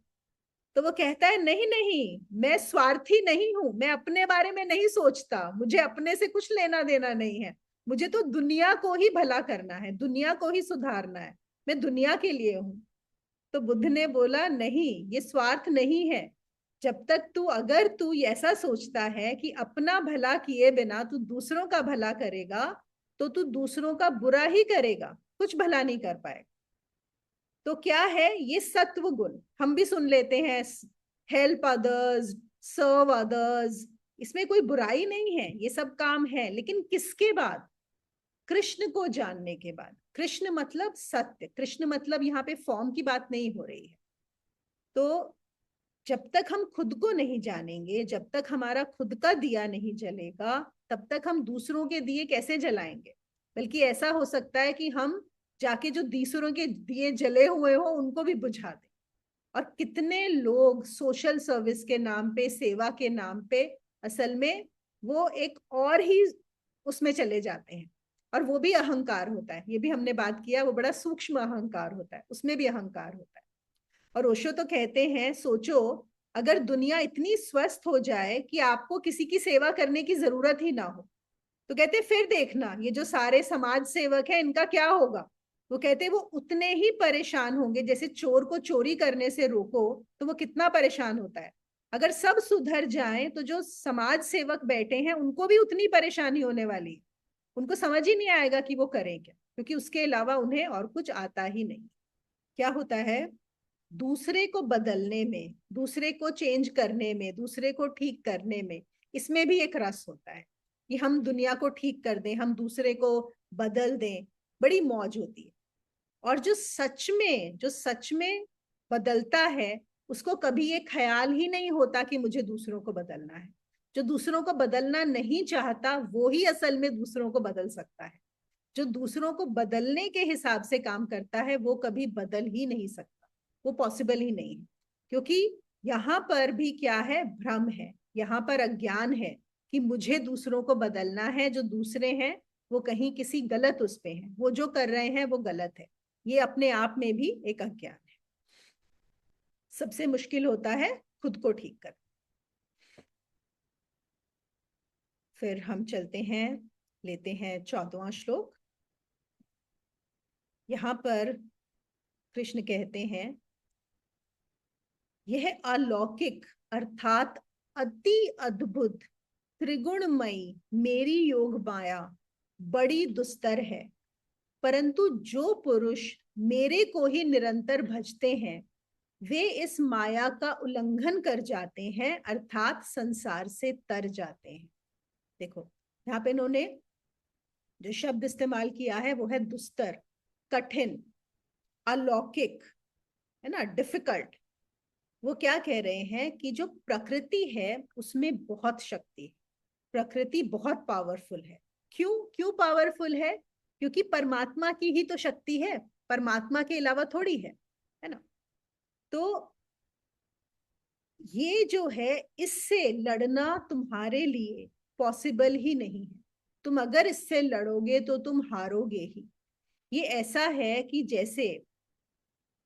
तो वो कहता है, नहीं नहीं, मैं स्वार्थी नहीं हूं, मैं अपने बारे में नहीं सोचता, मुझे अपने से कुछ लेना देना नहीं है, मुझे तो दुनिया को ही भला करना है, दुनिया को ही सुधारना है, मैं दुनिया के लिए हूं। तो बुद्ध ने बोला, नहीं, ये स्वार्थ नहीं है। जब तक तू, अगर तू ऐसा सोचता है कि अपना भला किए बिना तू दूसरों का भला करेगा, तो तू दूसरों का बुरा ही करेगा, कुछ भला नहीं कर पाएगा। तो क्या है ये सत्व गुण, हम भी सुन लेते हैं, हेल्प अदर्स, सर्व अदर्स, इसमें कोई बुराई नहीं है, ये सब काम है, लेकिन किसके बाद? कृष्ण को जानने के बाद। कृष्ण मतलब सत्य, कृष्ण मतलब यहाँ पे फॉर्म की बात नहीं हो रही है। तो जब तक हम खुद को नहीं जानेंगे, जब तक हमारा खुद का दिया नहीं जलेगा, तब तक हम दूसरों के दिए कैसे जलाएंगे? बल्कि ऐसा हो सकता है कि हम जाके जो दूसरों के दिए जले हुए हो उनको भी बुझा दें। और कितने लोग सोशल सर्विस के नाम पे, सेवा के नाम पे, असल में वो एक और ही उसमें चले जाते हैं, और वो भी अहंकार होता है। ये भी हमने बात किया, वो बड़ा सूक्ष्म अहंकार होता है, उसमें भी अहंकार होता है। और ओशो तो कहते हैं, सोचो अगर दुनिया इतनी स्वस्थ हो जाए कि आपको किसी की सेवा करने की जरूरत ही ना हो, तो कहते फिर देखना ये जो सारे समाज सेवक है इनका क्या होगा। वो कहते वो उतने ही परेशान होंगे, जैसे चोर को चोरी करने से रोको तो वो कितना परेशान होता है। अगर सब सुधर जाएं तो जो समाज सेवक बैठे हैं उनको भी उतनी परेशानी होने वाली है। उनको समझ ही नहीं आएगा कि वो करें क्या, क्योंकि उसके अलावा उन्हें और कुछ आता ही नहीं। क्या होता है, दूसरे को बदलने में, दूसरे को चेंज करने में, दूसरे को ठीक करने में, इसमें भी एक रस होता है कि हम दुनिया को ठीक कर दें, हम दूसरे को बदल दें, बड़ी मौज होती है। और जो सच में बदलता है, उसको कभी ये ख्याल ही नहीं होता कि मुझे दूसरों को बदलना है। जो दूसरों को बदलना नहीं चाहता वो ही असल में दूसरों को बदल सकता है। जो दूसरों को बदलने के हिसाब से काम करता है वो कभी बदल ही नहीं सकता, वो पॉसिबल ही नहीं है। क्योंकि यहाँ पर भी क्या है, भ्रम है, यहाँ पर अज्ञान है कि मुझे दूसरों को बदलना है, जो दूसरे हैं वो कहीं किसी गलत उस पे हैं, वो जो कर रहे हैं वो गलत है। ये अपने आप में भी एक अज्ञान है। सबसे मुश्किल होता है खुद को ठीक कर। फिर हम चलते हैं, लेते हैं 14वां श्लोक। यहाँ पर कृष्ण कहते हैं, यह अलौकिक अर्थात अति अद्भुत त्रिगुणमयी मेरी योग माया बड़ी दुस्तर है, परंतु जो पुरुष मेरे को ही निरंतर भजते हैं वे इस माया का उल्लंघन कर जाते हैं, अर्थात संसार से तर जाते हैं। देखो यहाँ पे इन्होंने जो शब्द इस्तेमाल किया है वो है दुस्तर, कठिन, अलौकिक, है ना, डिफिकल्ट। वो क्या कह रहे हैं कि जो प्रकृति है उसमें बहुत शक्ति है, प्रकृति बहुत पावरफुल है। क्यों क्यों पावरफुल है? क्योंकि परमात्मा की ही तो शक्ति है, परमात्मा के अलावा थोड़ी है ना। तो ये जो है, इससे लड़ना तुम्हारे लिए पॉसिबल ही नहीं है। तुम अगर इससे लड़ोगे तो तुम हारोगे ही। ये ऐसा है कि जैसे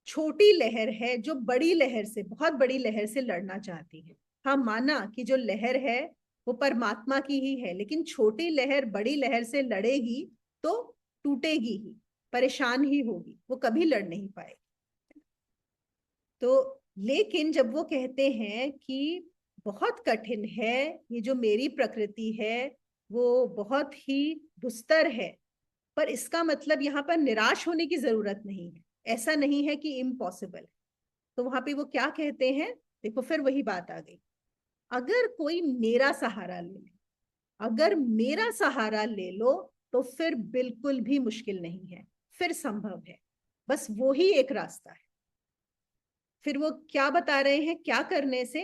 छोटी लहर है जो बड़ी लहर से, बहुत बड़ी लहर से लड़ना चाहती है। हाँ, माना कि जो लहर है वो परमात्मा की ही है, लेकिन छोटी लहर बड़ी लहर से लड़ेगी तो टूटेगी ही, परेशान ही होगी, वो कभी लड़ नहीं पाएगी। तो लेकिन जब वो कहते हैं कि बहुत कठिन है, ये जो मेरी प्रकृति है वो बहुत ही दुस्तर है, पर इसका मतलब यहाँ पर निराश होने की जरूरत नहीं है। ऐसा नहीं है कि इम्पॉसिबल है। तो वहां पे वो क्या कहते हैं, देखो फिर वही बात आ गई, अगर कोई मेरा सहारा ले ले, अगर मेरा सहारा ले लो तो फिर बिल्कुल भी मुश्किल नहीं है, फिर संभव है। बस वो ही एक रास्ता है। फिर वो क्या बता रहे हैं, क्या करने से?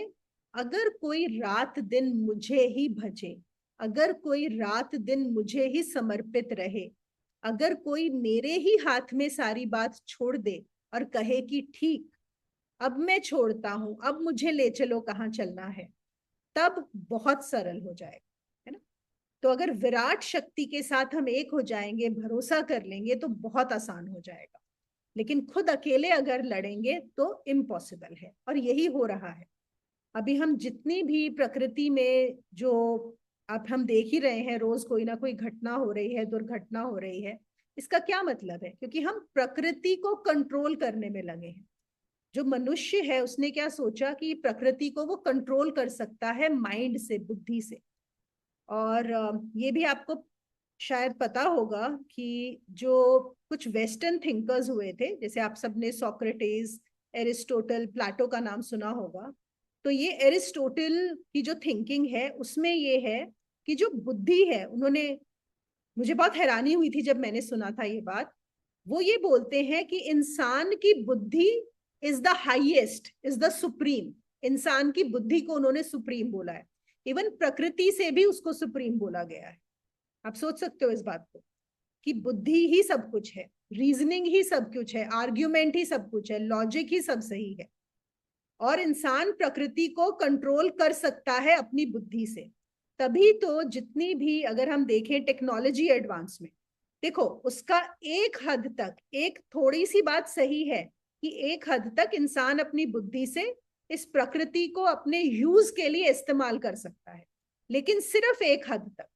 अगर कोई रात दिन मुझे ही भजे, अगर कोई रात दिन मुझे ही समर्पित रहे, अगर कोई मेरे ही हाथ में सारी बात छोड़ दे और कहे कि ठीक, अब मैं छोड़ता हूं, अब मुझे ले चलो कहाँ चलना है, तब बहुत सरल हो जाएगा, है ना? तो अगर विराट शक्ति के साथ हम एक हो जाएंगे, भरोसा कर लेंगे, तो बहुत आसान हो जाएगा। लेकिन खुद अकेले अगर लड़ेंगे तो इम्पॉसिबल है, और यही हो रहा है। अभी हम जितनी भी प्रकृति में जो अब हम देख ही रहे हैं, रोज कोई ना कोई घटना हो रही है, दुर्घटना हो रही है। इसका क्या मतलब है? क्योंकि हम प्रकृति को कंट्रोल करने में लगे हैं। जो मनुष्य है उसने क्या सोचा कि प्रकृति को वो कंट्रोल कर सकता है माइंड से, बुद्धि से। और ये भी आपको शायद पता होगा कि जो कुछ वेस्टर्न थिंकर्स हुए थे, जैसे आप सबने सोक्रेटिस, एरिस्टोटल, प्लेटो का नाम सुना होगा। तो ये एरिस्टोटल की जो थिंकिंग है उसमें ये है कि जो बुद्धि है, उन्होंने, मुझे बहुत हैरानी हुई थी जब मैंने सुना था ये बात। वो ये बोलते हैं कि इंसान की बुद्धि is the highest, is the supreme. इंसान की बुद्धि को उन्होंने सुप्रीम बोला है। इवन प्रकृति से भी उसको सुप्रीम बोला गया है। आप सोच सकते हो इस बात को, कि बुद्धि ही सब कुछ है, रीजनिंग ही सब कुछ है, आर्ग्यूमेंट ही सब कुछ है, लॉजिक ही सब सही है। और इंसान प्रकृति को कंट्रोल कर सकता है अपनी बुद्धि से। तभी तो जितनी भी अगर हम देखें टेक्नोलॉजी एडवांसमेंट, देखो उसका एक हद तक, एक थोड़ी सी बात सही है कि एक हद तक इंसान अपनी बुद्धि से इस प्रकृति को अपने यूज के लिए इस्तेमाल कर सकता है, लेकिन सिर्फ एक हद तक।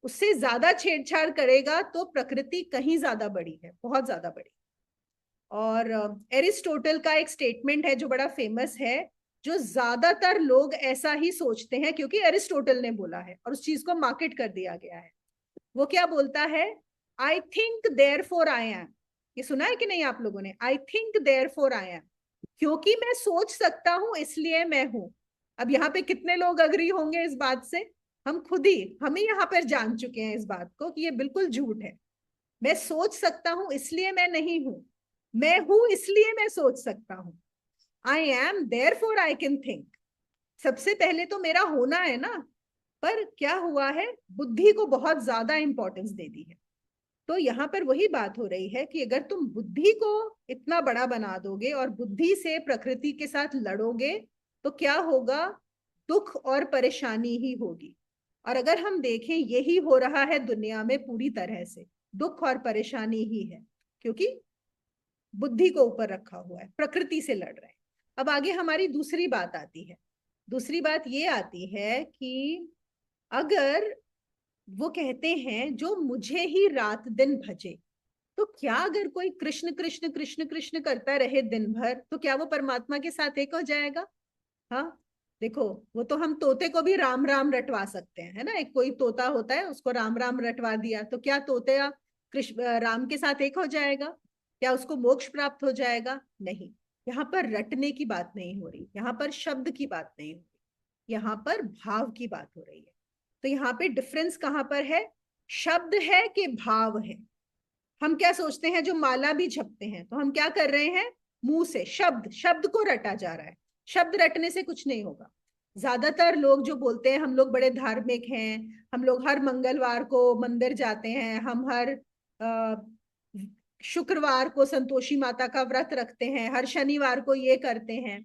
उससे ज्यादा छेड़छाड़ करेगा तो प्रकृति कहीं ज्यादा बड़ी है, बहुत ज्यादा बड़ी। और एरिस्टोटल का एक स्टेटमेंट है जो बड़ा फेमस है, जो ज्यादातर लोग ऐसा ही सोचते हैं क्योंकि एरिस्टोटल ने बोला है और उस चीज को मार्केट कर दिया गया है। वो क्या बोलता है? I think therefore I am. ये सुना है कि नहीं आप लोगों ने? I think therefore I am. क्योंकि मैं सोच सकता हूं इसलिए मैं हूं। अब यहाँ पे कितने लोग अग्री होंगे इस बात से? हम खुद ही, हम ही यहाँ पर जान चुके हैं इस बात को कि ये बिल्कुल झूठ है। मैं सोच सकता हूं इसलिए मैं नहीं हूं, मैं हूं इसलिए मैं सोच सकता हूं। I am therefore I can think. सबसे पहले तो मेरा होना है ना। पर क्या हुआ है, बुद्धि को बहुत ज्यादा इंपॉर्टेंस दे दी है। तो यहाँ पर वही बात हो रही है कि अगर तुम बुद्धि को इतना बड़ा बना दोगे और बुद्धि से प्रकृति के साथ लड़ोगे, तो क्या होगा? दुख और परेशानी ही होगी। और अगर हम देखें, यही हो रहा है दुनिया में पूरी तरह से, दुख और परेशानी ही है, क्योंकि बुद्धि को ऊपर रखा हुआ है, प्रकृति से लड़ रहे हैं। अब आगे हमारी दूसरी बात आती है। दूसरी बात ये आती है कि अगर वो कहते हैं जो मुझे ही रात दिन भजे, तो क्या अगर कोई कृष्ण कृष्ण कृष्ण कृष्ण करता रहे दिन भर, तो क्या वो परमात्मा के साथ एक हो जाएगा? हाँ, देखो, वो तो हम तोते को भी राम राम रटवा सकते हैं, है ना? एक कोई तोता होता है, उसको राम राम रटवा दिया, तो क्या तोते कृष्ण राम के साथ एक हो जाएगा? क्या उसको मोक्ष प्राप्त हो जाएगा? नहीं। यहाँ पर रटने की बात नहीं हो रही, यहाँ पर शब्द की बात नहीं हो रही, यहाँ पर भाव की बात हो रही है। तो यहाँ पे डिफरेंस कहाँ पर है? शब्द है कि भाव है? हम क्या सोचते हैं, जो माला भी जपते हैं तो हम क्या कर रहे हैं? मुंह से शब्द, शब्द को रटा जा रहा है। शब्द रटने से कुछ नहीं होगा। ज्यादातर लोग जो बोलते हैं हम लोग बड़े धार्मिक हैं, हम लोग हर मंगलवार को मंदिर जाते हैं, हम हर शुक्रवार को संतोषी माता का व्रत रखते हैं, हर शनिवार को ये करते हैं,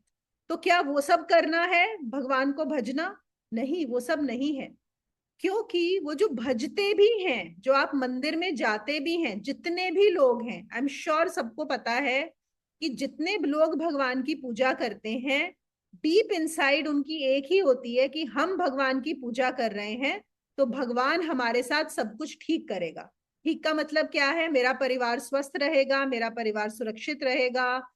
तो क्या वो सब करना है भगवान को भजना? नहीं, वो सब नहीं है। क्योंकि वो जो भजते भी हैं, जो आप मंदिर में जाते भी हैं, जितने भी लोग हैं, आई एम श्योर सबको पता है कि जितने लोग भगवान की पूजा करते हैं, डीप इनसाइड उनकी एक ही होती है कि हम भगवान की पूजा कर रहे हैं तो भगवान हमारे साथ सब कुछ ठीक करेगा। ठीक का मतलब क्या है? मेरा परिवार स्वस्थ रहेगा, मेरा परिवार सुरक्षित रहेगा,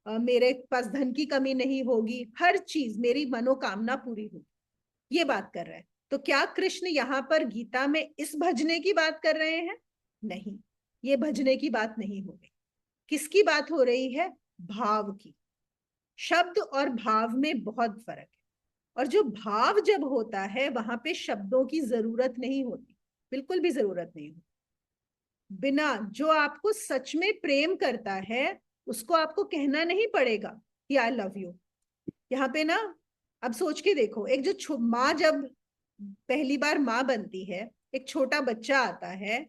मेरे पास धन की कमी नहीं होगी, हर चीज, मेरी मनोकामना पूरी होगी। ये बात कर रहे हैं। तो क्या कृष्ण यहाँ पर गीता में इस भजने की बात कर रहे हैं? नहीं, ये भजने की बात नहीं हो रही। किसकी बात हो रही है? भाव की। शब्द और भाव में बहुत फर्क है। और जो भाव जब होता है वहां पे शब्दों की जरूरत नहीं होती, बिल्कुल भी जरूरत नहीं होती। बिना, जो आपको सच में प्रेम करता है उसको आपको कहना नहीं पड़ेगा कि आई लव यू। यहाँ पे ना अब सोच के देखो, एक जो माँ जब पहली बार माँ बनती है, एक छोटा बच्चा आता है,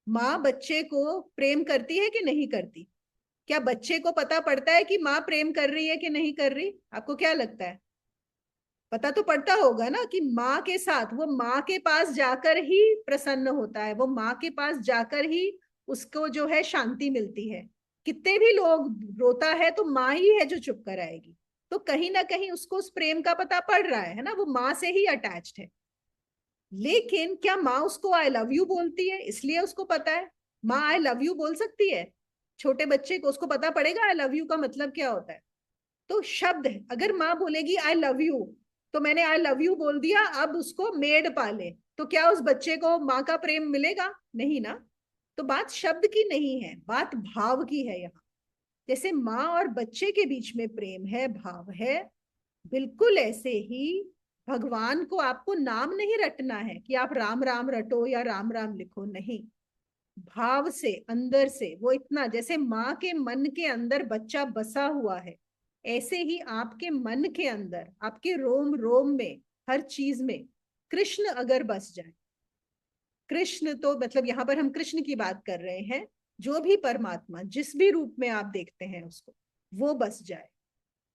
माँ बच्चे को प्रेम करती है कि नहीं करती? क्या बच्चे को पता पड़ता है कि माँ प्रेम कर रही है कि नहीं कर रही? आपको क्या लगता है? पता तो पड़ता होगा ना कि माँ के साथ, वो माँ के पास जाकर ही प्रसन्न होता है, वो माँ के पास जाकर ही उसको जो है शांति मिलती है। कितने भी लोग रोता है तो माँ ही है जो चुप कर आएगी। तो कहीं ना कहीं उसको उस प्रेम का पता पड़ रहा है ना, वो माँ से ही अटैच्ड है। लेकिन क्या माँ उसको आई लव यू बोलती है? इसलिए उसको पता है माँ आई लव यू बोल सकती है। छोटे बच्चे को उसको पता पड़ेगा आई लव यू का मतलब क्या होता है? तो शब्द है, अगर माँ बोलेगी आई लव यू, तो मैंने आई लव यू बोल दिया, अब उसको मेड पाले, तो क्या उस बच्चे को माँ का प्रेम मिलेगा? नहीं ना। तो बात शब्द की नहीं है, बात भाव की है यहाँ। जैसे माँ और बच्चे के बीच में प्रेम है, भाव है, बिल्कुल ऐसे ही भगवान को आपको नाम नहीं रटना है कि आप राम राम रटो या राम राम लिखो, नहीं। भाव से, अंदर से, वो इतना, जैसे माँ के मन के अंदर बच्चा बसा हुआ है, ऐसे ही आपके मन के अंदर, आपके रोम रोम में, हर चीज में कृष्ण अगर बस जाए, कृष्ण तो मतलब यहाँ पर हम कृष्ण की बात कर रहे हैं, जो भी परमात्मा जिस भी रूप में आप देखते हैं उसको, वो बस जाए,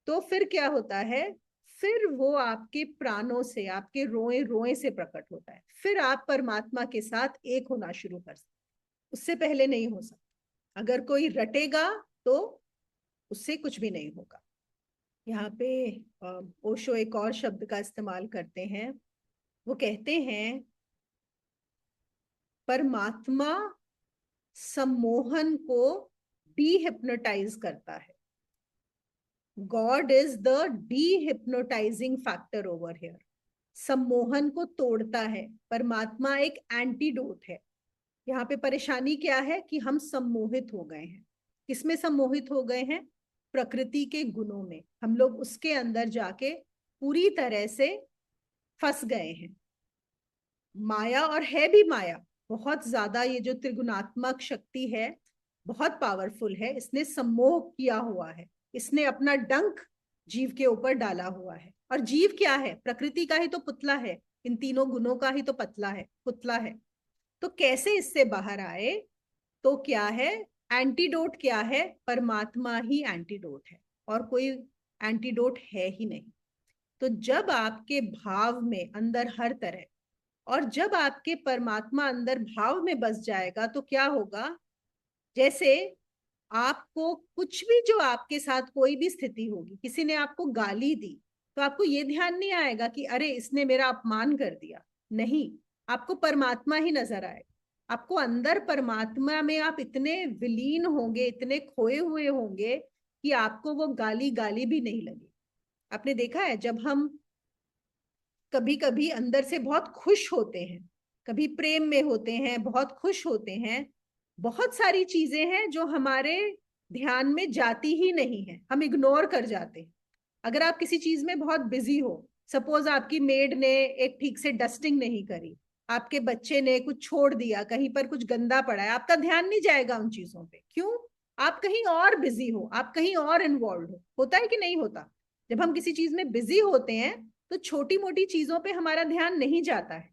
तो फिर क्या होता है? फिर वो आपके प्राणों से, आपके रोए रोए से प्रकट होता है, फिर आप परमात्मा के साथ एक होना शुरू कर सकते। उससे पहले नहीं हो सकता। अगर कोई रटेगा तो उससे कुछ भी नहीं होगा। यहाँ पे ओशो एक और शब्द का इस्तेमाल करते हैं। वो कहते हैं परमात्मा सम्मोहन को डीहिप्नोटाइज करता है। God is the dehypnotizing factor over here. सम्मोहन को तोड़ता है, परमात्मा एक एंटीडोट है। यहाँ पे परेशानी क्या है कि हम सम्मोहित हो गए हैं। किसमें सम्मोहित हो गए हैं? प्रकृति के गुणों में। हम लोग उसके अंदर जाके पूरी तरह से फंस गए हैं। माया, और है भी माया बहुत ज्यादा, ये जो त्रिगुणात्मक शक्ति है बहुत पावरफुल है, इसने सम्मोह किया हुआ है, इसने अपना डंक जीव के ऊपर डाला हुआ है। और जीव क्या है? प्रकृति का ही तो पुतला है, इन तीनों गुणों का ही तो पुतला है। तो कैसे इससे बाहर आए? तो क्या है एंटीडोट? क्या है? परमात्मा ही एंटीडोट है, और कोई एंटीडोट है ही नहीं। तो जब आपके भाव में अंदर हर तरह, और जब आपके परमात्मा अंदर भाव में बस जाएगा, तो क्या होगा? जैसे आपको कुछ भी, जो आपके साथ कोई भी स्थिति होगी, किसी ने आपको गाली दी, तो आपको ये ध्यान नहीं आएगा कि अरे इसने मेरा अपमान कर दिया। नहीं, आपको परमात्मा ही नजर आएगा। आपको अंदर परमात्मा में आप इतने विलीन होंगे, इतने खोए हुए होंगे कि आपको वो गाली गाली भी नहीं लगी। आपने देखा है जब हम कभी कभी अंदर से बहुत खुश होते हैं, कभी प्रेम में होते हैं, बहुत खुश होते हैं, बहुत सारी चीजें हैं जो हमारे ध्यान में जाती ही नहीं है, हम इग्नोर कर जाते हैं। अगर आप किसी चीज में बहुत बिजी हो, सपोज आपकी मेड ने एक ठीक से डस्टिंग नहीं करी, आपके बच्चे ने कुछ छोड़ दिया, कहीं पर कुछ गंदा पड़ा है, आपका ध्यान नहीं जाएगा उन चीजों पे। क्यों? आप कहीं और बिजी हो, आप कहीं और इन्वॉल्व हो। होता है कि नहीं होता? जब हम किसी चीज में बिजी होते हैं तो छोटी मोटी चीजों पे हमारा ध्यान नहीं जाता है।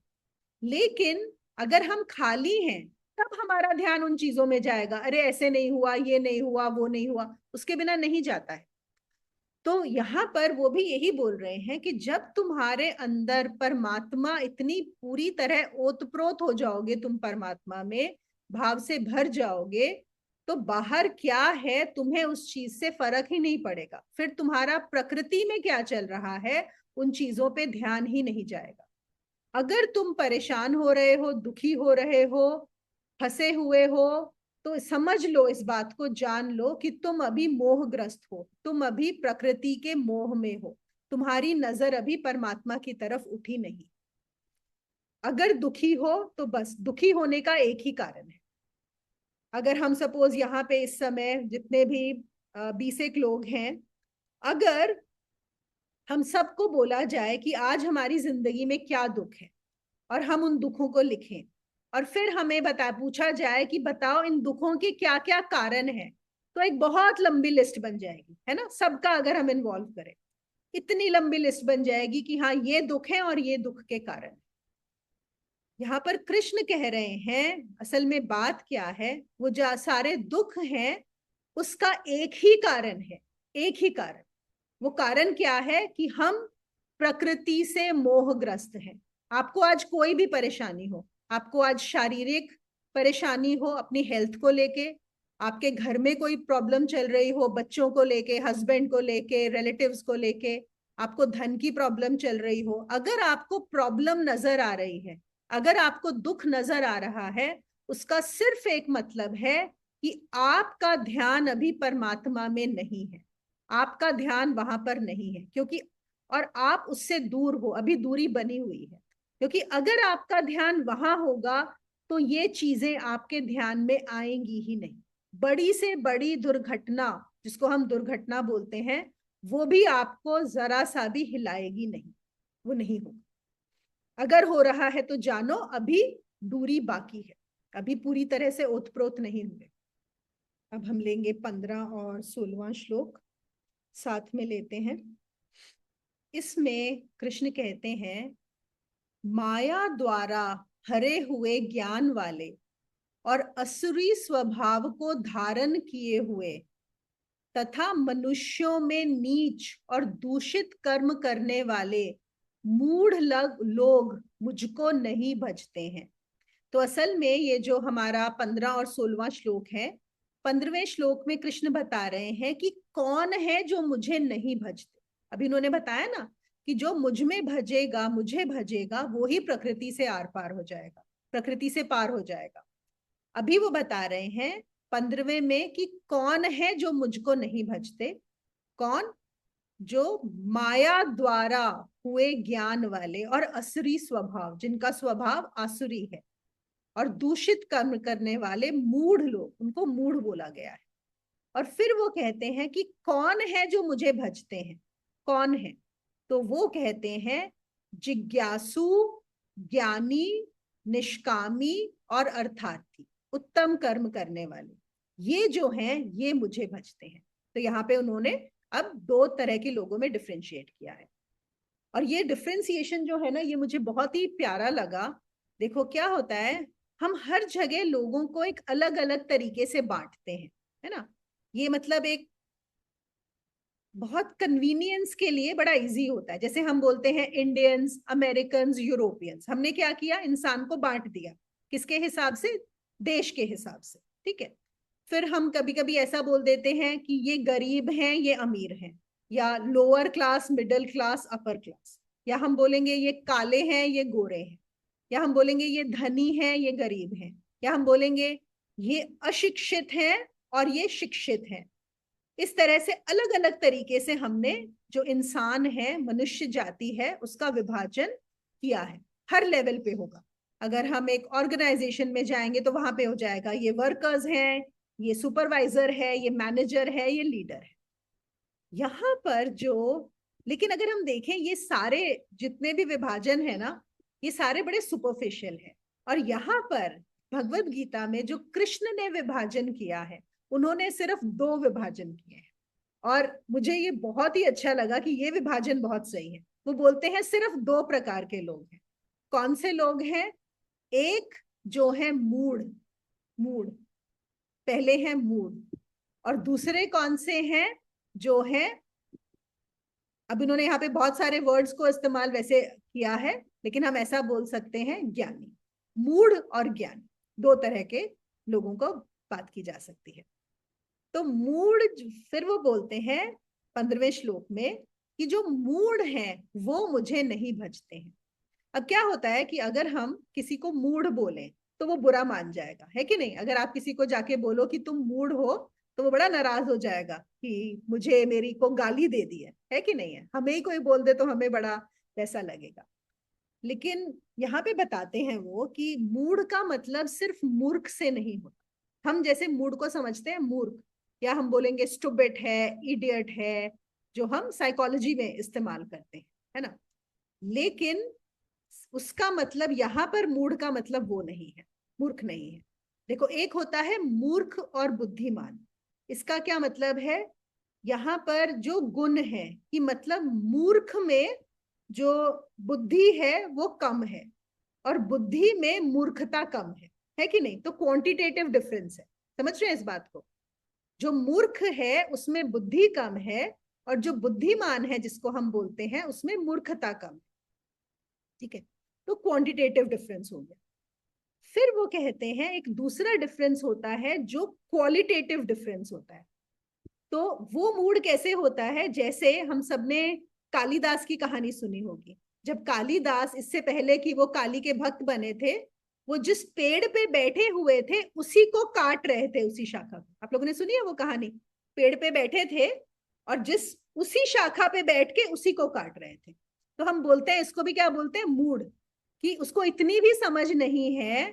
लेकिन अगर हम खाली हैं, तब हमारा ध्यान उन चीजों में जाएगा, अरे ऐसे नहीं हुआ, ये नहीं हुआ, वो नहीं हुआ, उसके बिना नहीं जाता है। तो यहाँ पर वो भी यही बोल रहे हैं कि जब तुम्हारे अंदर परमात्मा, इतनी पूरी तरह ओतप्रोत हो जाओगे तुम परमात्मा में, भाव से भर जाओगे, तो बाहर क्या है तुम्हें उस चीज से फर्क ही नहीं पड़ेगा। फिर तुम्हारा प्रकृति में क्या चल रहा है उन चीजों पे ध्यान ही नहीं जाएगा। अगर तुम परेशान हो रहे हो, दुखी हो रहे हो, फंसे हुए हो, तो समझ लो, इस बात को जान लो कि तुम अभी मोहग्रस्त हो, तुम अभी प्रकृति के मोह में हो, तुम्हारी नजर अभी परमात्मा की तरफ उठी नहीं। अगर दुखी हो तो बस दुखी होने का एक ही कारण है। अगर हम सपोज यहाँ पे इस समय जितने भी 20 लोग हैं, अगर हम सबको बोला जाए कि आज हमारी जिंदगी में क्या दुख है, और हम उन दुखों को लिखें, और फिर हमें पूछा जाए कि बताओ इन दुखों के क्या क्या कारण हैं, तो एक बहुत लंबी लिस्ट बन जाएगी, है ना, सबका अगर हम इन्वॉल्व करें, इतनी लंबी लिस्ट बन जाएगी कि हाँ ये दुख है और ये दुख के कारण। यहाँ पर कृष्ण कह रहे हैं असल में बात क्या है, वो जो सारे दुख हैं उसका एक ही कारण है, एक ही कारण। वो कारण क्या है कि हम प्रकृति से मोहग्रस्त हैं। आपको आज कोई भी परेशानी हो, आपको आज शारीरिक परेशानी हो अपनी हेल्थ को लेके, आपके घर में कोई प्रॉब्लम चल रही हो बच्चों को लेके, हस्बैंड को लेके, रिलेटिव्स को लेके, आपको धन की प्रॉब्लम चल रही हो, अगर आपको प्रॉब्लम नजर आ रही है, अगर आपको दुख नजर आ रहा है, उसका सिर्फ एक मतलब है कि आपका ध्यान अभी परमात्मा में नहीं है, आपका ध्यान वहां पर नहीं है, क्योंकि और आप उससे दूर हो, अभी दूरी बनी हुई है। क्योंकि अगर आपका ध्यान वहां होगा तो ये चीजें आपके ध्यान में आएंगी ही नहीं। बड़ी से बड़ी दुर्घटना, जिसको हम दुर्घटना बोलते हैं, वो भी आपको जरा सा भी हिलाएगी नहीं, वो नहीं होगा। अगर हो रहा है तो जानो अभी दूरी बाकी है, अभी पूरी तरह से ओतप्रोत नहीं हुए। अब हम लेंगे 15 और 16वां श्लोक, साथ में लेते हैं। इसमें कृष्ण कहते हैं, माया द्वारा हरे हुए ज्ञान वाले और असुरी स्वभाव को धारण किए हुए तथा मनुष्यों में नीच और दूषित कर्म करने वाले मूढ़ लोग मुझको नहीं भजते हैं। तो असल में ये जो हमारा 15 और 16वां श्लोक है, 15वें श्लोक में कृष्ण बता रहे हैं कि कौन है जो मुझे नहीं भजते। अभी इन्होंने बताया ना कि जो मुझ में भजेगा, मुझे भजेगा, वो ही प्रकृति से आर पार हो जाएगा, प्रकृति से पार हो जाएगा। अभी वो बता रहे हैं 15वें में कि कौन है जो मुझको नहीं भजते। कौन? जो माया द्वारा हुए ज्ञान वाले और असुरी स्वभाव, जिनका स्वभाव आसुरी है, और दूषित कर्म करने वाले मूढ़ लोग, उनको मूढ़ बोला गया है। और फिर वो कहते हैं कि कौन है जो मुझे भजते हैं, कौन है? तो वो कहते हैं जिज्ञासु, ज्ञानी, निष्कामी और अर्थार्थी, उत्तम कर्म करने वाले, ये जो हैं ये मुझे भजते हैं। तो यहाँ पे उन्होंने अब दो तरह के लोगों में डिफ्रेंशिएट किया है, और ये डिफ्रेंसिएशन जो है ना, ये मुझे बहुत ही प्यारा लगा। देखो क्या होता है, हम हर जगह लोगों को एक अलग अलग तरीके से बांटते हैं, है ना। ये मतलब एक बहुत कन्वीनियंस के लिए बड़ा इजी होता है। जैसे हम बोलते हैं इंडियंस, अमेरिकन्स, यूरोपियंस, हमने क्या किया, इंसान को बांट दिया, किसके हिसाब से? देश के हिसाब से, ठीक है। फिर हम कभी कभी ऐसा बोल देते हैं कि ये गरीब हैं, ये अमीर हैं, या lower class, middle class, upper class, या हम बोलेंगे ये काले हैं, ये गोरे हैं, या हम बोलेंगे ये धनी है, ये गरीब है, या हम बोलेंगे ये अशिक्षित हैं और ये शिक्षित हैं। इस तरह से अलग अलग तरीके से हमने जो इंसान है, मनुष्य जाति है, उसका विभाजन किया है। हर लेवल पे होगा। अगर हम एक ऑर्गेनाइजेशन में जाएंगे तो वहां पे हो जाएगा ये वर्कर्स हैं, ये सुपरवाइजर है, ये मैनेजर है, ये लीडर है। यहाँ पर जो, लेकिन अगर हम देखें ये सारे जितने भी विभाजन है ना, ये सारे बड़े सुपरफिशियल है। और यहाँ पर भगवत गीता में जो कृष्ण ने विभाजन किया है, उन्होंने सिर्फ दो विभाजन किए हैं। और मुझे ये बहुत ही अच्छा लगा कि ये विभाजन बहुत सही है। वो बोलते हैं सिर्फ दो प्रकार के लोग हैं। कौन से लोग हैं? एक जो है मूढ़, मूढ़, पहले हैं मूढ़, और दूसरे कौन से हैं? जो है, अब इन्होंने यहाँ पे बहुत सारे वर्ड्स को इस्तेमाल वैसे किया है, लेकिन हम ऐसा बोल सकते हैं ज्ञानी। मूढ़ और ज्ञानी, दो तरह के लोगों को बात की जा सकती है। तो मूढ़, फिर वो बोलते हैं 15वें श्लोक में कि जो मूढ़ हैं वो मुझे नहीं भजते हैं। अब क्या होता है कि अगर हम किसी को मूढ़ बोलें तो वो बुरा मान जाएगा, है कि नहीं? अगर आप किसी को जाके बोलो कि तुम मूढ़ हो, तो वो बड़ा नाराज हो जाएगा कि मुझे, मेरी को गाली दे दी है कि नहीं है? हमें ही कोई बोल दे तो हमें बड़ा वैसा लगेगा। लेकिन यहाँ पे बताते हैं वो कि मूढ़ का मतलब सिर्फ मूर्ख से नहीं होता। हम जैसे मूढ़ को समझते हैं मूर्ख, या हम बोलेंगे स्टूपिड है, इडियट है, जो हम साइकोलॉजी में इस्तेमाल करते हैं, है ना। लेकिन उसका मतलब यहाँ पर मूढ़ का मतलब वो नहीं है, मूर्ख नहीं है। देखो एक होता है मूर्ख और बुद्धिमान। इसका क्या मतलब है? यहाँ पर जो गुण है कि मतलब मूर्ख में जो बुद्धि है वो कम है और बुद्धि में मूर्खता कम है कि नहीं? तो क्वांटिटेटिव डिफरेंस है। समझ रहे हैं इस बात को? जो मूर्ख है उसमें बुद्धि कम है और जो बुद्धिमान है जिसको हम बोलते हैं उसमें मूर्खता कम है। ठीक है, तो क्वांटिटेटिव डिफरेंस हो गया। फिर वो कहते हैं एक दूसरा डिफरेंस होता है जो क्वालिटेटिव डिफरेंस होता है। तो वो मूड कैसे होता है? जैसे हम सबने कालिदास की कहानी सुनी होगी। जब कालिदास, इससे पहले कि वो काली के भक्त बने थे, वो जिस पेड़ पे बैठे हुए थे उसी को काट रहे थे, उसी शाखा को। आप लोगों ने सुनी है वो कहानी? पेड़ पे बैठे थे और जिस उसी शाखा पे बैठ के उसी को काट रहे थे। तो हम बोलते हैं, इसको भी क्या बोलते हैं? मूड। कि उसको इतनी भी समझ नहीं है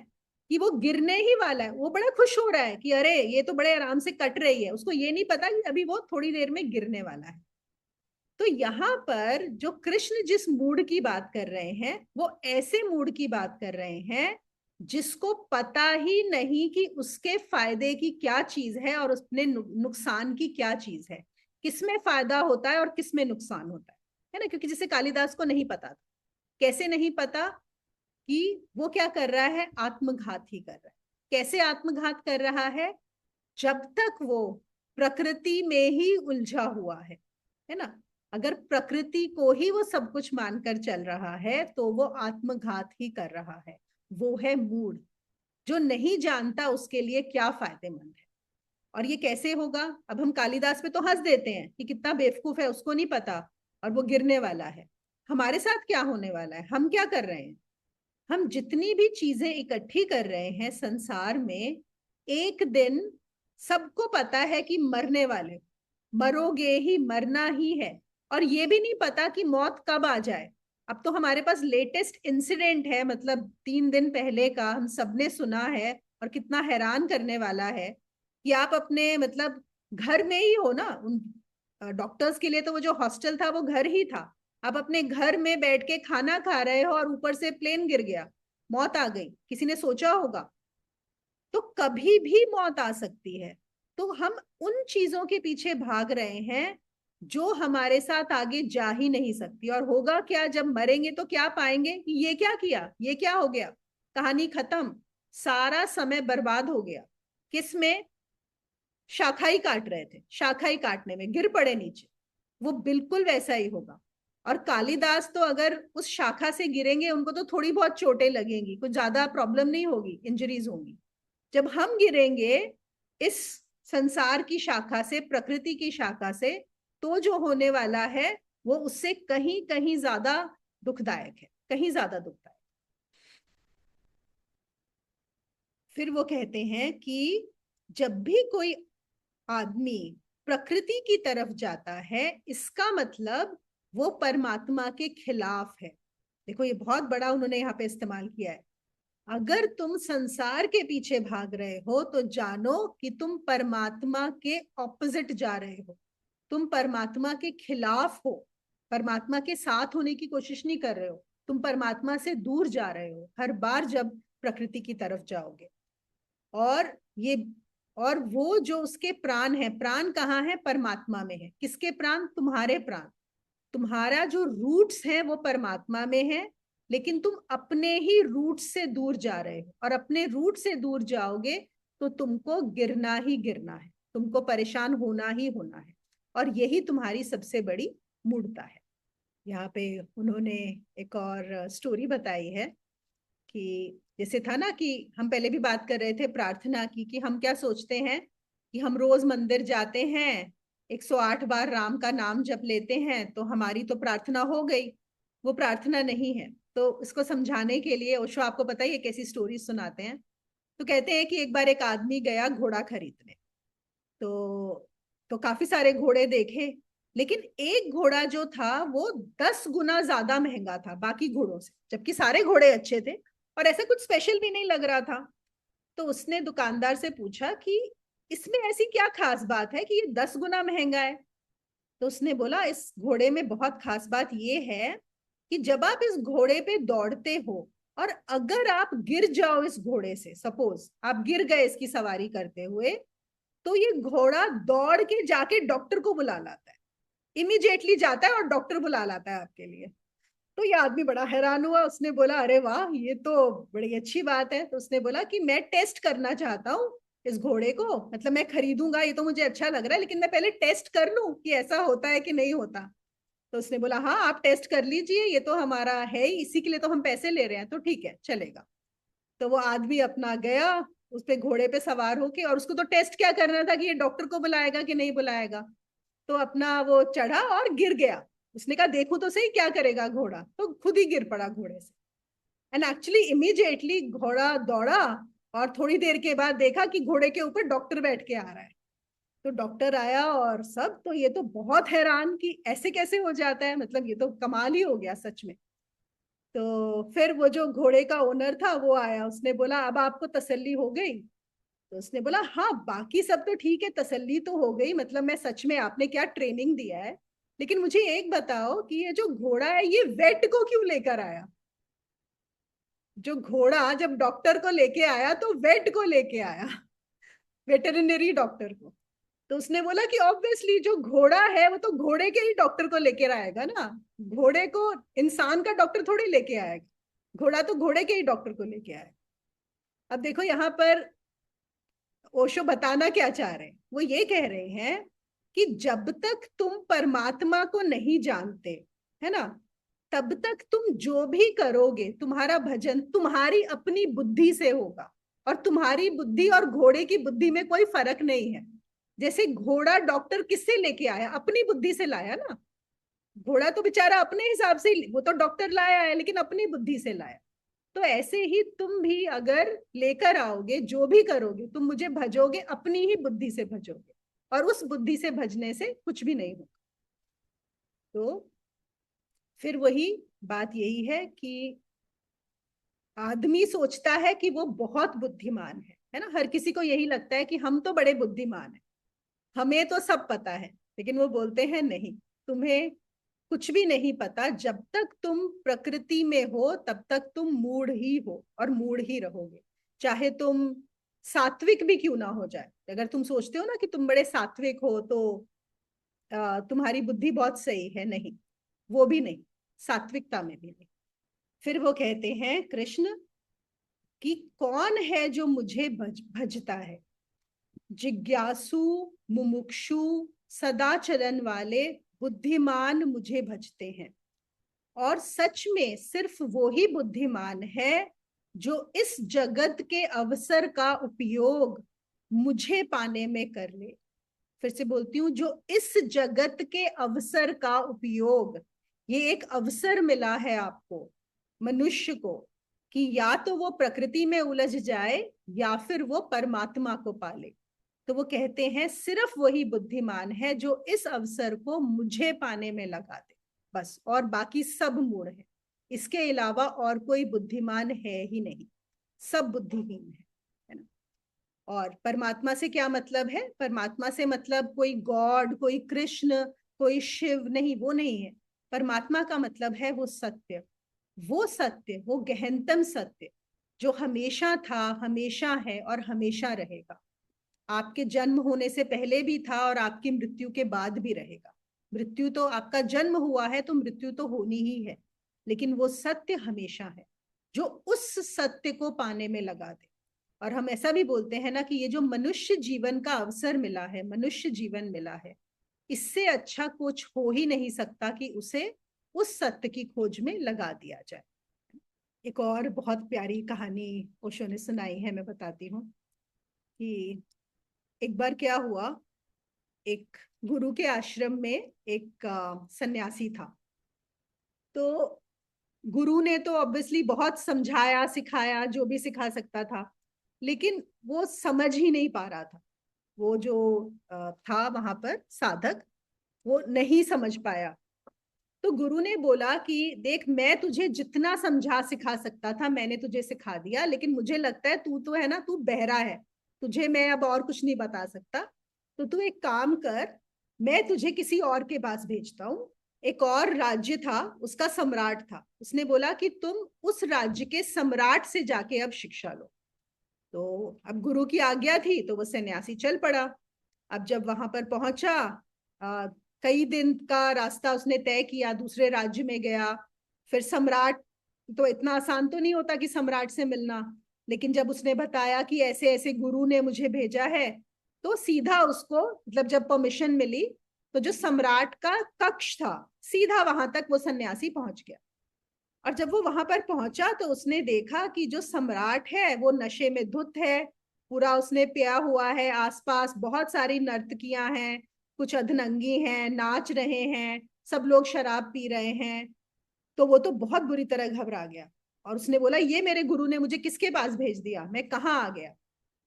कि वो गिरने ही वाला है। वो बड़ा खुश हो रहा है कि अरे ये तो बड़े आराम से कट रही है, उसको ये नहीं पता कि अभी वो थोड़ी देर में गिरने वाला है। तो यहाँ पर जो कृष्ण जिस मूड की बात कर रहे हैं वो ऐसे मूड की बात कर रहे हैं जिसको पता ही नहीं कि उसके फायदे की क्या चीज है और उसने नुकसान की क्या चीज है, किसमें फायदा होता है और किसमें नुकसान होता है ना? क्योंकि जैसे कालिदास को नहीं पता था। कैसे नहीं पता? कि वो क्या कर रहा है? आत्मघात ही कर रहा है। कैसे आत्मघात कर रहा है? जब तक वो प्रकृति में ही उलझा हुआ है ना? अगर प्रकृति को ही वो सब कुछ मानकर चल रहा है तो वो आत्मघात ही कर रहा है। वो है मूड, जो नहीं जानता उसके लिए क्या फायदेमंद है। और ये कैसे होगा? अब हम कालिदास पे तो हंस देते हैं कि कितना बेवकूफ है, उसको नहीं पता और वो गिरने वाला है। हमारे साथ क्या होने वाला है? हम क्या कर रहे हैं? हम जितनी भी चीजें इकट्ठी कर रहे हैं संसार में, एक दिन सबको पता है कि मरने वाले, मरोगे ही, मरना ही है। और ये भी नहीं पता कि मौत कब आ जाए। अब तो हमारे पास लेटेस्ट इंसिडेंट है, मतलब 3 दिन पहले का हम सबने सुना है और कितना हैरान करने वाला है कि आप अपने मतलब घर में ही हो ना। उन डॉक्टर्स के लिए तो वो जो हॉस्टल था वो घर ही था। आप अपने घर में बैठ के खाना खा रहे हो और ऊपर से प्लेन गिर गया, मौत आ गई। किसी ने सोचा होगा? तो कभी भी मौत आ सकती है। तो हम उन चीजों के पीछे भाग रहे हैं जो हमारे साथ आगे जा ही नहीं सकती। और होगा क्या? जब मरेंगे तो क्या पाएंगे कि ये क्या किया, ये क्या हो गया, कहानी खत्म। सारा समय बर्बाद हो गया। किसमें? शाखा ही काट रहे थे, शाखा ही काटने में गिर पड़े नीचे। वो बिल्कुल वैसा ही होगा। और कालिदास तो अगर उस शाखा से गिरेंगे उनको तो थोड़ी बहुत चोटें लगेंगी, कुछ ज्यादा प्रॉब्लम नहीं होगी, इंजरीज होंगी। जब हम गिरेंगे इस संसार की शाखा से, प्रकृति की शाखा से, तो जो होने वाला है वो उससे कहीं कहीं ज्यादा दुखदायक है, कहीं ज्यादा दुखदायक। फिर वो कहते हैं कि जब भी कोई आदमी प्रकृति की तरफ जाता है इसका मतलब वो परमात्मा के खिलाफ है। देखो ये बहुत बड़ा उन्होंने यहाँ पे इस्तेमाल किया है। अगर तुम संसार के पीछे भाग रहे हो तो जानो कि तुम परमात्मा के ऑपोजिट जा रहे हो, तुम परमात्मा के खिलाफ हो। परमात्मा के साथ होने की कोशिश नहीं कर रहे हो, तुम परमात्मा से दूर जा रहे हो हर बार जब प्रकृति की तरफ जाओगे। और ये, और वो जो उसके प्राण है, प्राण कहाँ है? परमात्मा में है। किसके प्राण? तुम्हारे प्राण। तुम्हारा जो रूट्स है वो परमात्मा में है, लेकिन तुम अपने ही रूट से दूर जा रहे हो। और अपने रूट से दूर जाओगे तो तुमको गिरना ही गिरना है, तुमको परेशान होना ही होना है। और यही तुम्हारी सबसे बड़ी मूढ़ता है। यहाँ पे उन्होंने एक और स्टोरी बताई है कि जैसे था ना कि हम पहले भी बात कर रहे थे प्रार्थना की, कि हम क्या सोचते हैं कि हम रोज मंदिर जाते हैं, 108 बार राम का नाम जप लेते हैं तो हमारी तो प्रार्थना हो गई। वो प्रार्थना नहीं है। तो इसको समझाने के लिए ओशो, आपको पता ही है कैसी स्टोरी सुनाते हैं। तो कहते हैं कि एक बार एक आदमी गया घोड़ा खरीदने। तो काफी सारे घोड़े देखे, लेकिन एक घोड़ा जो था वो 10 गुना ज्यादा महंगा था बाकी घोड़ों से, जबकि सारे घोड़े अच्छे थे और ऐसा कुछ स्पेशल भी नहीं लग रहा था। तो उसने दुकानदार से पूछा कि इसमें ऐसी क्या खास बात है कि ये 10 गुना महंगा है? तो उसने बोला इस घोड़े में बहुत खास बात ये है कि जब आप इस घोड़े पे दौड़ते हो और अगर आप गिर जाओ इस घोड़े से, सपोज आप गिर गए इसकी सवारी करते हुए, तो ये घोड़ा दौड़ के जाके डॉक्टर को बुला लाता है, इमीडिएटली जाता है और डॉक्टर बुला लाता है आपके लिए। तो ये आदमी बड़ा हैरान हुआ, उसने बोला अरे वाह ये तो बड़ी अच्छी बात है। तो उसने बोला कि मैं टेस्ट करना चाहता हूँ इस घोड़े को, मतलब मैं खरीदूंगा, ये तो मुझे अच्छा लग रहा है, लेकिन मैं पहले टेस्ट कर लूं कि ऐसा होता है कि नहीं होता। तो उसने बोला हाँ आप टेस्ट कर लीजिए, ये तो हमारा है ही, इसी के लिए तो हम पैसे ले रहे हैं, तो ठीक है चलेगा। तो वो आदमी अपना गया उस पे घोड़े पे सवार होके, और उसको तो टेस्ट क्या करना था कि ये डॉक्टर को बुलाएगा कि नहीं बुलाएगा। तो अपना वो चढ़ा और गिर गया। उसने कहा देखो तो सही क्या करेगा घोड़ा, तो खुद ही गिर पड़ा घोड़े से। एंड एक्चुअली इमीडिएटली घोड़ा दौड़ा, और थोड़ी देर के बाद देखा कि घोड़े के ऊपर डॉक्टर बैठ के आ रहा है। तो डॉक्टर आया और सब, तो ये तो बहुत हैरान कि ऐसे कैसे हो जाता है, मतलब ये तो कमाल ही हो गया सच में। तो फिर वो जो घोड़े का ओनर था वो आया, उसने बोला अब आपको तसल्ली हो गई। तो उसने बोला हाँ बाकी सब तो ठीक है, तसल्ली तो हो गई, मतलब मैं सच में, आपने क्या ट्रेनिंग दिया है, लेकिन मुझे एक बताओ कि ये जो घोड़ा है ये वेट को क्यों लेकर आया। जो घोड़ा जब डॉक्टर को लेके आया तो वेट को लेके आया, वेटरनरी डॉक्टर को। तो उसने बोला कि ऑब्वियसली जो घोड़ा है वो तो घोड़े के ही डॉक्टर को लेकर आएगा ना, घोड़े को इंसान का डॉक्टर थोड़ी लेके आएगा, घोड़ा तो घोड़े के ही डॉक्टर को लेके आएगा। अब देखो यहाँ पर ओशो बताना क्या चाह रहे हैं, वो ये कह रहे हैं कि जब तक तुम परमात्मा को नहीं जानते, है ना, तब तक तुम जो भी करोगे, तुम्हारा भजन तुम्हारी अपनी बुद्धि से होगा, और तुम्हारी बुद्धि और घोड़े की बुद्धि में कोई फर्क नहीं है। जैसे घोड़ा डॉक्टर किससे लेके आया, अपनी बुद्धि से लाया ना, घोड़ा तो बेचारा अपने हिसाब से, वो तो डॉक्टर लाया है लेकिन अपनी बुद्धि से लाया। तो ऐसे ही तुम भी अगर लेकर आओगे, जो भी करोगे, तुम मुझे भजोगे, अपनी ही बुद्धि से भजोगे, और उस बुद्धि से भजने से कुछ भी नहीं होगा। तो फिर वही बात यही है कि आदमी सोचता है कि वो बहुत बुद्धिमान है ना, हर किसी को यही लगता है कि हम तो बड़े बुद्धिमान हैं, हमें तो सब पता है। लेकिन वो बोलते हैं नहीं, तुम्हें कुछ भी नहीं पता, जब तक तुम प्रकृति में हो तब तक तुम मूढ़ ही हो और मूढ़ ही रहोगे, चाहे तुम सात्विक भी क्यों ना हो जाए। अगर तुम सोचते हो ना कि तुम बड़े सात्विक हो तो तुम्हारी बुद्धि बहुत सही है, नहीं, वो भी नहीं, सात्विकता में भी नहीं। फिर वो कहते हैं कृष्ण कि कौन है जो मुझे भजता है, जिज्ञासु, मुमुक्षु, सदाचरण वाले बुद्धिमान मुझे भजते हैं, और सच में सिर्फ वो ही बुद्धिमान है जो इस जगत के अवसर का उपयोग मुझे पाने में कर ले। फिर से बोलती हूँ, जो इस जगत के अवसर का उपयोग, ये एक अवसर मिला है आपको, मनुष्य को, कि या तो वो प्रकृति में उलझ जाए या फिर वो परमात्मा को पाले। तो वो कहते हैं सिर्फ वही बुद्धिमान है जो इस अवसर को मुझे पाने में लगा दे, बस, और बाकी सब मूढ़ है। इसके अलावा और कोई बुद्धिमान है ही नहीं, सब बुद्धिहीन है ना। और परमात्मा से क्या मतलब है, परमात्मा से मतलब कोई गॉड, कोई कृष्ण, कोई शिव नहीं, वो नहीं है। परमात्मा का मतलब है वो सत्य, वो सत्य, वो गहनतम सत्य, जो हमेशा था, हमेशा है और हमेशा रहेगा। आपके जन्म होने से पहले भी था और आपकी मृत्यु के बाद भी रहेगा। मृत्यु तो, आपका जन्म हुआ है तो मृत्यु तो होनी ही है, लेकिन वो सत्य हमेशा है, जो उस सत्य को पाने में लगा दे। और हम ऐसा भी बोलते हैं ना कि ये जो मनुष्य जीवन का अवसर मिला है, मनुष्य जीवन मिला है, इससे अच्छा कुछ हो ही नहीं सकता कि उसे उस सत्य की खोज में लगा दिया जाए। एक और बहुत प्यारी कहानी ओशो ने सुनाई है, मैं बताती हूँ कि एक बार क्या हुआ, एक गुरु के आश्रम में एक सन्यासी था। तो गुरु ने तो ऑब्वियसली बहुत समझाया सिखाया, जो भी सिखा सकता था, लेकिन वो समझ ही नहीं पा रहा था। वो जो था वहां पर साधक, वो नहीं समझ पाया। तो गुरु ने बोला कि देख, मैं तुझे जितना समझा सिखा सकता था मैंने तुझे सिखा दिया, लेकिन मुझे लगता है तू तो है ना, तू बहरा है, तुझे मैं अब और कुछ नहीं बता सकता। तो तू एक काम कर, मैं तुझे किसी और के पास भेजता हूँ। एक और राज्य था, उसका सम्राट था, उसने बोला कि तुम उस राज्य के सम्राट से जाके अब शिक्षा लो। तो अब गुरु की आज्ञा थी तो वो सन्यासी चल पड़ा। अब जब वहां पर पहुंचा, कई दिन का रास्ता उसने तय किया, दूसरे राज्य में गया। फिर सम्राट, तो इतना आसान तो नहीं होता कि सम्राट से मिलना, लेकिन जब उसने बताया कि ऐसे ऐसे गुरु ने मुझे भेजा है, तो सीधा उसको, मतलब जब परमिशन मिली, तो जो सम्राट का कक्ष था, सीधा वहां तक वो सन्यासी पहुंच गया। और जब वो वहां पर पहुंचा तो उसने देखा कि जो सम्राट है वो नशे में धुत है, पूरा उसने पिया हुआ है। आसपास बहुत सारी नर्तकियां हैं, कुछ अधनंगी हैं, नाच रहे हैं, सब लोग शराब पी रहे हैं। तो वो तो बहुत बुरी तरह घबरा गया, और उसने बोला, ये मेरे गुरु ने मुझे किसके पास भेज दिया, मैं कहाँ आ गया,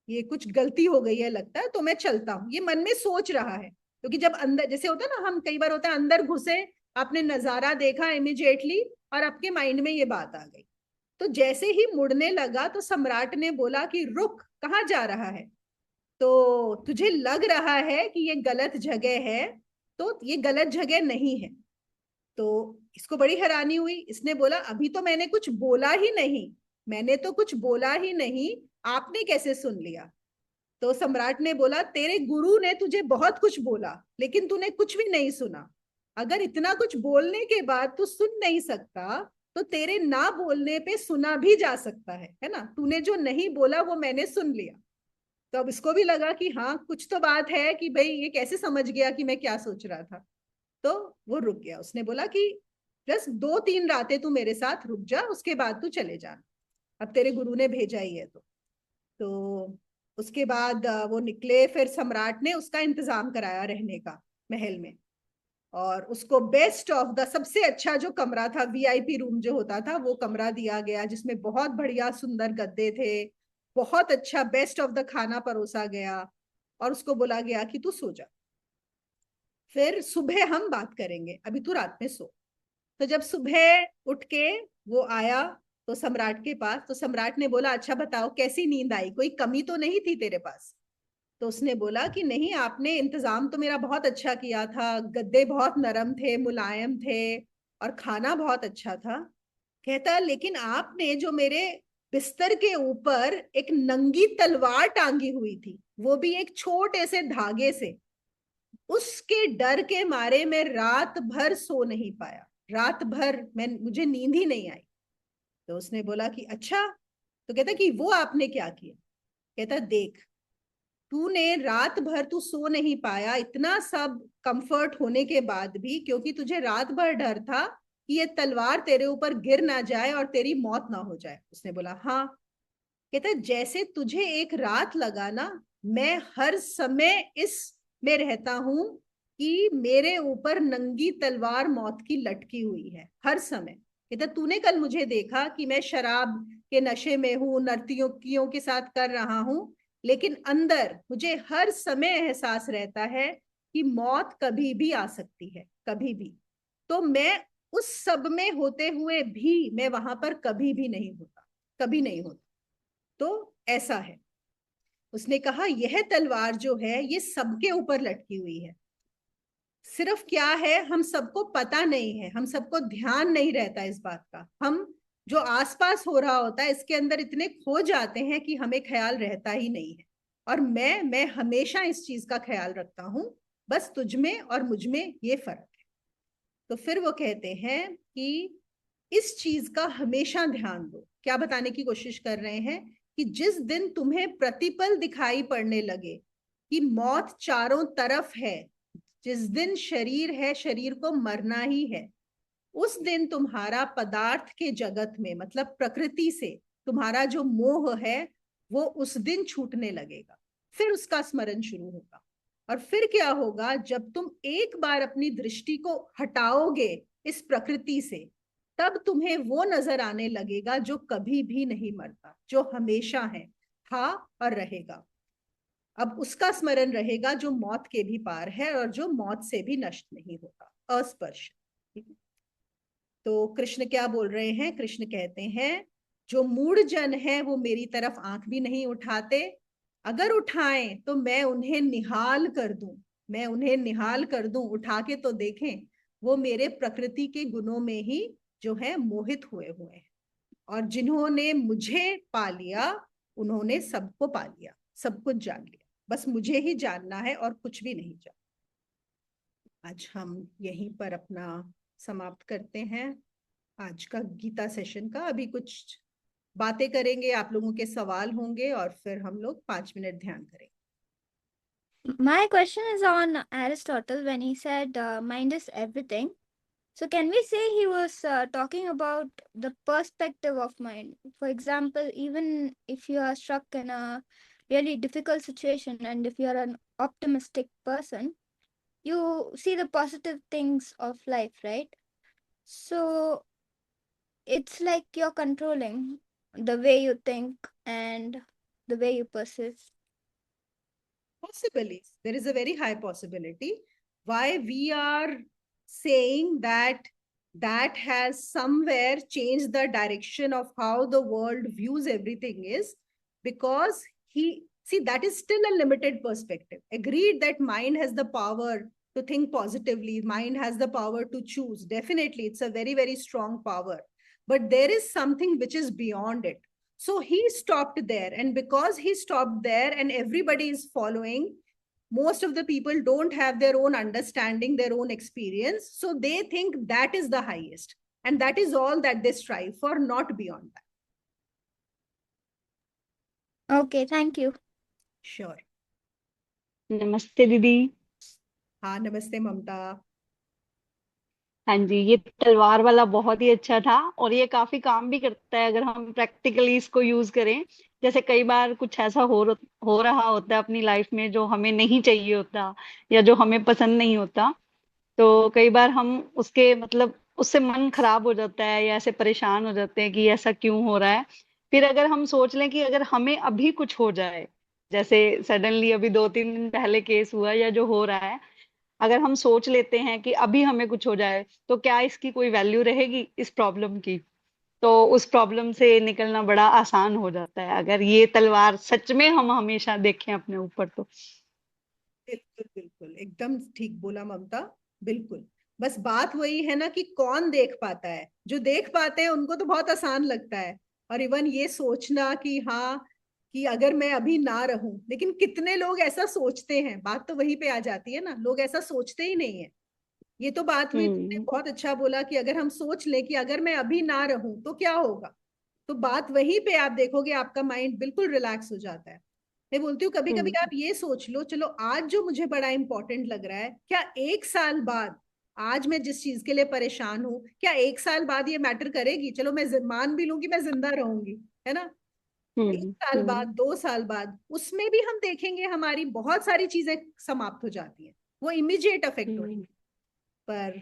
ये कुछ गलती हो गई है लगता है, तो मैं चलता हूँ। ये मन में सोच रहा है, क्योंकि जब अंदर, जैसे होता है ना, हम कई बार होता है अंदर घुसे, आपने नजारा देखा इमिजिएटली, और आपके माइंड में ये बात आ गई। तो जैसे ही मुड़ने लगा तो सम्राट ने बोला कि रुक, कहाँ जा रहा है, तो तुझे लग रहा है कि ये गलत जगह है, तो ये गलत जगह नहीं है। तो इसको बड़ी हैरानी हुई, इसने बोला, अभी तो मैंने कुछ बोला ही नहीं, मैंने तो कुछ बोला ही नहीं, आपने कैसे सुन लिया। तो सम्राट ने बोला, तेरे गुरु ने तुझे बहुत कुछ बोला, लेकिन तूने कुछ भी नहीं सुना। अगर इतना कुछ बोलने के बाद तू सुन नहीं सकता, तो तेरे ना बोलने पे सुना भी जा सकता है ना। तूने जो नहीं बोला वो मैंने सुन लिया। तो अब इसको भी लगा कि हाँ, कुछ तो बात है, कि भाई ये कैसे समझ गया कि मैं क्या सोच रहा था। तो वो रुक गया, उसने बोला कि बस 2-3 रातें तू मेरे साथ रुक जा, उसके बाद तू चले जा, अब तेरे गुरु ने भेजा ही है तो उसके बाद वो निकले। फिर सम्राट ने उसका इंतजाम कराया रहने का महल में, और उसको बेस्ट ऑफ द, सबसे अच्छा जो कमरा था, वीआईपी रूम जो होता था, वो कमरा दिया गया, जिसमें बहुत बढ़िया सुंदर गद्दे थे, बहुत अच्छा बेस्ट ऑफ द खाना परोसा गया, और उसको बोला गया कि तू सो जा, फिर सुबह हम बात करेंगे, अभी तू रात में सो। तो जब सुबह उठ के वो आया तो सम्राट के पास, तो सम्राट ने बोला, अच्छा बताओ कैसी नींद आई, कोई कमी तो नहीं थी तेरे पास। तो उसने बोला कि नहीं, आपने इंतजाम तो मेरा बहुत अच्छा किया था, गद्दे बहुत नरम थे, मुलायम थे, और खाना बहुत अच्छा था। कहता, लेकिन आपने जो मेरे बिस्तर के ऊपर एक नंगी तलवार टांगी हुई थी, वो भी एक छोटे से धागे से, उसके डर के मारे मैं रात भर सो नहीं पाया, रात भर मुझे नींद ही नहीं आई। तो उसने बोला कि अच्छा। तो कहता कि वो आपने क्या किया। कहता, देख, तूने रात भर तू सो नहीं पाया, इतना सब कंफर्ट होने के बाद भी, क्योंकि तुझे रात भर डर था कि ये तलवार तेरे ऊपर गिर ना जाए और तेरी मौत ना हो जाए। उसने बोला हाँ। कहता, जैसे तुझे एक रात लगा ना, मैं हर समय इस में रहता हूं कि मेरे ऊपर नंगी तलवार मौत की लटकी हुई है हर समय। कहता, तूने कल मुझे देखा कि मैं शराब के नशे में हूं, नर्तकियों के साथ कर रहा हूं, लेकिन अंदर मुझे हर समय एहसास रहता है कि मौत कभी भी आ सकती है, कभी भी। तो मैं उस सब में होते हुए भी मैं वहां पर कभी भी नहीं होता, कभी नहीं होता। तो ऐसा है। उसने कहा, यह तलवार जो है ये सबके ऊपर लटकी हुई है, सिर्फ क्या है, हम सबको पता नहीं है, हम सबको ध्यान नहीं रहता इस बात का, हम जो आसपास हो रहा होता है इसके अंदर इतने खो जाते हैं कि हमें ख्याल रहता ही नहीं है। और मैं हमेशा इस चीज का ख्याल रखता हूं, बस तुझ में और मुझ में ये फर्क है। तो फिर वो कहते हैं कि इस चीज का हमेशा ध्यान दो। क्या बताने की कोशिश कर रहे हैं, कि जिस दिन तुम्हें प्रतिपल दिखाई पड़ने लगे कि मौत चारों तरफ है, जिस दिन शरीर है, शरीर को मरना ही है, उस दिन तुम्हारा पदार्थ के जगत में, मतलब प्रकृति से तुम्हारा जो मोह है, वो उस दिन छूटने लगेगा। फिर उसका स्मरण शुरू होगा। और फिर क्या होगा, जब तुम एक बार अपनी दृष्टि को हटाओगे इस प्रकृति से, तब तुम्हें वो नजर आने लगेगा जो कभी भी नहीं मरता, जो हमेशा है, था और रहेगा। अब उसका स्मरण रहेगा जो मौत के भी पार है और जो मौत से भी नष्ट नहीं होता, अस्पर्श। ठीक है। तो कृष्ण क्या बोल रहे हैं, कृष्ण कहते हैं, जो मूढ़ जन है वो मेरी तरफ आंख भी नहीं उठाते, अगर उठाएं तो मैं उन्हें निहाल कर दूं, मैं उन्हें निहाल कर दूं, उठा के तो देखें, वो मेरे प्रकृति के गुणों में ही जो है मोहित हुए हुए हैं। और जिन्होंने मुझे पा लिया, उन्होंने सबको पा लिया, सब कुछ जान लिया, बस मुझे ही जानना है और कुछ भी नहीं जानना। आज हम यहीं पर अपना समाप्त करते हैं आज का गीता सेशन का। अभी कुछ बातें करेंगे, आप लोगों के सवाल होंगे और फिर हम लोग 5 मिनट ध्यान करेंगे। My question is on Aristotle when he said mind is everything. So, can we say he was talking about the perspective of mind? For example, even if you are stuck in a really difficult situation and if you are an optimistic person, you see the positive things of life, right? So, it's like you're controlling the way you think and the way you perceive. Possibly, there is a very high possibility. Why we are saying that that has somewhere changed the direction of how the world views everything is because he, see, that is still a limited perspective. Agreed that mind has the power to think positively, mind has the power to choose. Definitely, it's a very, very strong power. But there is something which is beyond it. So he stopped there. And because he stopped there and everybody is following, most of the people don't have their own understanding, their own experience. So they think that is the highest. And that is all that they strive for, not beyond that. Okay, thank you. Sure. नमस्ते दीदी। हाँ, नमस्ते ममता। हाँ जी, ये तलवार वाला बहुत ही अच्छा था और ये काफी काम भी करता है अगर हम प्रैक्टिकली इसको यूज करें। जैसे कई बार कुछ ऐसा हो रहा होता है अपनी लाइफ में जो हमें नहीं चाहिए होता या जो हमें पसंद नहीं होता, तो कई बार हम उसके मतलब उससे मन खराब हो जाता है या ऐसे परेशान हो जाते हैं कि ऐसा क्यों हो रहा है। फिर अगर हम सोच लें कि अगर हमें अभी कुछ हो जाए, जैसे सडनली अभी 2-3 दिन पहले केस हुआ या जो हो रहा है, अगर हम सोच लेते हैं कि अभी हमें कुछ हो जाए तो क्या इसकी कोई वैल्यू रहेगी इस प्रॉब्लम की? तो उस प्रॉब्लम से निकलना बड़ा आसान हो जाता है अगर ये तलवार सच में हम हमेशा देखें अपने ऊपर तो। बिल्कुल बिल्कुल, एकदम ठीक बोला ममता। बिल्कुल। बस बात वही है ना कि कौन देख पाता है। जो देख पाते हैं उनको तो बहुत आसान लगता है। और इवन ये सोचना कि हाँ, कि अगर मैं अभी ना रहूं, लेकिन कितने लोग ऐसा सोचते हैं? बात तो वहीं पे आ जाती है ना, लोग ऐसा सोचते ही नहीं है। ये तो बात हुई, तुमने हम्म। बहुत अच्छा बोला कि अगर हम सोच लें कि अगर मैं अभी ना रहूं तो क्या होगा, तो बात वहीं पे आप देखोगे आपका माइंड बिल्कुल रिलैक्स हो जाता है। मैं बोलती हूँ कभी कभी हम्म। आप ये सोच लो, चलो आज जो मुझे बड़ा इंपॉर्टेंट लग रहा है, क्या 1 साल बाद, आज मैं जिस चीज के लिए परेशान हूँ, क्या 1 साल बाद ये मैटर करेगी? चलो मैं मान भी लूंगी मैं जिंदा रहूंगी, है ना। एक हम्म। साल हम्म। बाद, 2 साल बाद, उसमें भी हम देखेंगे हमारी बहुत सारी चीजें समाप्त हो जाती हैं। वो इमीडिएट अफेक्ट हो। हम्म। पर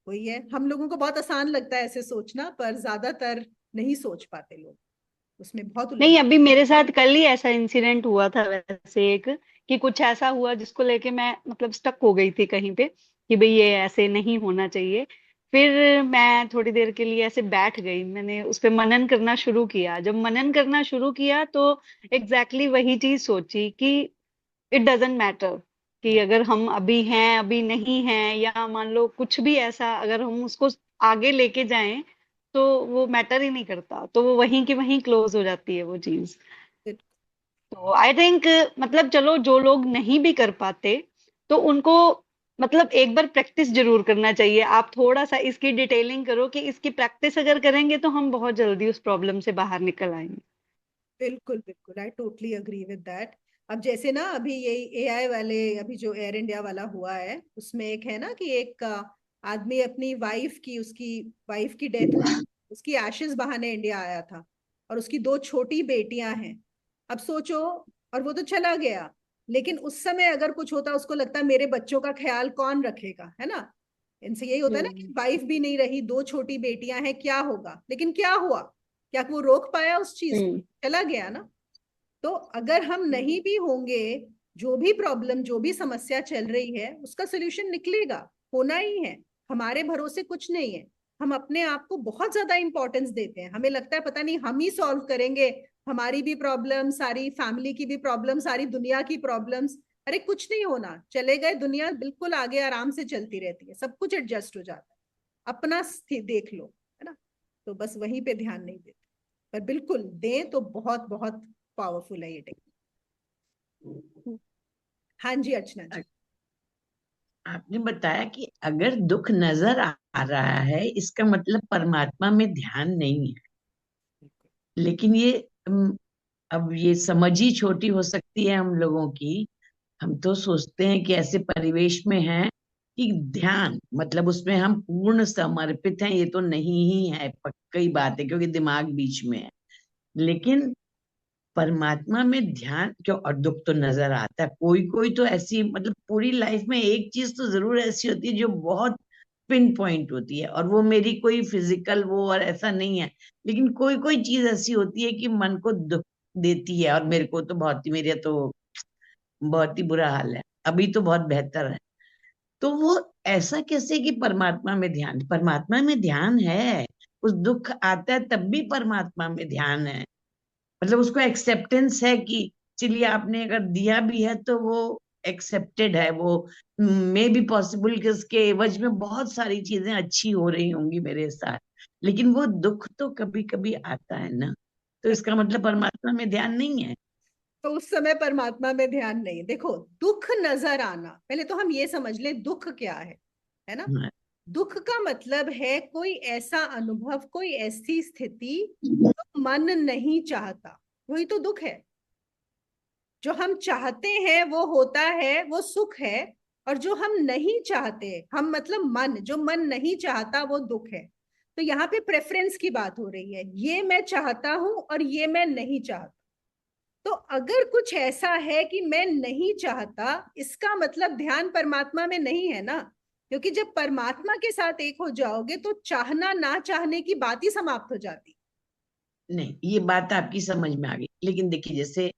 वही है, हम लोगों को बहुत आसान लगता है ऐसे सोचना, पर ज्यादातर नहीं सोच पाते लोग, उसमें बहुत उलझ। नहीं, अभी मेरे साथ कल ही ऐसा इंसिडेंट हुआ था वैसे एक, कि कुछ ऐसा हुआ जिसको लेके मैं मतलब स्टक हो गई थी कहीं पे कि भाई ये ऐसे नहीं होना चाहिए। फिर मैं थोड़ी देर के लिए ऐसे बैठ गई, मैंने उस पे मनन करना शुरू किया। जब मनन करना शुरू किया तो एग्जैक्टली वही चीज सोची कि इट डजेंट मैटर कि अगर हम अभी हैं अभी नहीं हैं, या मान लो कुछ भी ऐसा अगर हम उसको आगे लेके जाएं तो वो मैटर ही नहीं करता, तो वो वहीं की वहीं क्लोज हो जाती है वो चीज। तो आई थिंक मतलब चलो जो लोग नहीं भी कर पाते तो उनको मतलब एक बार प्रैक्टिस जरूर करना चाहिए। आप थोड़ा सा इसकी डिटेलिंग करो कि इसकी प्रैक्टिस अगर करेंगे तो हम बहुत जल्दी उस प्रॉब्लम से बाहर निकल आएंगे। बिल्कुल बिल्कुल, I totally agree with that. अब जैसे ना अभी ये एआई वाले, अभी जो एयर इंडिया वाला हुआ है, उसमें एक है ना कि एक आदमी अपनी वाइफ की, उसकी वाइफ की डेथ हुई, उसकी एशेज बहाने इंडिया आया था, और उसकी 2 छोटी बेटियां हैं। अब सोचो, और वो तो चला गया, लेकिन उस समय अगर कुछ होता, उसको लगता मेरे बच्चों का ख्याल कौन रखेगा, है ना। इनसे यही होता है ना कि हम्म। वाइफ भी नहीं रही, 2 छोटी बेटियां हैं, क्या होगा? लेकिन क्या हुआ? क्या वो रोक पाया उस चीज को? हम्म। चला गया ना। तो अगर हम नहीं भी होंगे, जो भी प्रॉब्लम, जो भी समस्या चल रही है, उसका सोल्यूशन निकलेगा, होना ही है। हमारे भरोसे कुछ नहीं है। हम अपने आप को बहुत ज्यादा इंपॉर्टेंस देते हैं, हमें लगता है पता नहीं हम ही सॉल्व करेंगे हमारी भी प्रॉब्लम, सारी फैमिली की भी प्रॉब्लम, सारी दुनिया की प्रॉब्लम्स। अरे कुछ नहीं होना, चले गए, दुनिया बिल्कुल आगे आराम से चलती रहती है, सब कुछ एडजस्ट हो जाता है। अपना देख लो, है ना। तो बस वहीं पे ध्यान नहीं देते, पर बिल्कुल दें तो बहुत बहुत पावरफुल है ये टेक्निक। हाँ जी अर्चना जी। आपने बताया कि अगर दुख नजर आ रहा है इसका मतलब परमात्मा में ध्यान नहीं है। लेकिन ये अब ये समझ ही छोटी हो सकती है हम लोगों की। हम तो सोचते हैं कि ऐसे परिवेश में हैं कि ध्यान मतलब उसमें हम पूर्ण समर्पित हैं, ये तो नहीं ही है, पक्की बात है क्योंकि दिमाग बीच में है। लेकिन परमात्मा में ध्यान क्यों, और दुख तो नजर आता है, कोई कोई तो ऐसी मतलब पूरी लाइफ में एक चीज तो जरूर ऐसी होती है जो बहुत पिन पॉइंट होती है, और वो मेरी कोई फिजिकल वो और ऐसा नहीं है। लेकिन कोई कोई चीज ऐसी होती है कि मन को दुख देती है, और मेरे को तो बहुत ही, मेरे तो बहुत ही बुरा हाल है, अभी तो बहुत बेहतर है। तो वो ऐसा कैसे कि परमात्मा में ध्यान, परमात्मा में ध्यान है, उस दुख आता है तब भी परमात्मा में ध्यान है। मतलब उसको एक्सेप्टेंस है कि चलिए आपने अगर दिया भी है तो वो एक्सेप्टेड है, वो मे बी पॉसिबल कि उसके एवज में बहुत सारी चीजें अच्छी हो रही होंगी मेरे साथ, लेकिन वो दुख तो कभी कभी आता है ना। तो इसका मतलब परमात्मा में ध्यान नहीं है। तो उस समय परमात्मा में ध्यान नहीं। देखो, दुख नजर आना, पहले तो हम ये समझ ले दुख क्या है ना। हाँ, दुख का मतलब है कोई ऐसा अनुभव, कोई ऐसी स्थिति जो मन नहीं चाहता, वही तो दुख है। जो हम चाहते हैं वो होता है, वो सुख है। और जो हम नहीं चाहते, हम मतलब मन, जो मन नहीं चाहता वो दुख है। तो यहाँ पे प्रेफरेंस की बात हो रही है, ये मैं चाहता हूं और ये मैं नहीं चाहता। तो अगर कुछ ऐसा है कि मैं नहीं चाहता, इसका मतलब ध्यान परमात्मा में नहीं है ना। क्योंकि जब परमात्मा के साथ एक हो जाओगे तो चाहना ना चाहने की बात ही समाप्त हो जाती। नहीं ये बात आपकी समझ में आ गई, लेकिन देखिए जैसे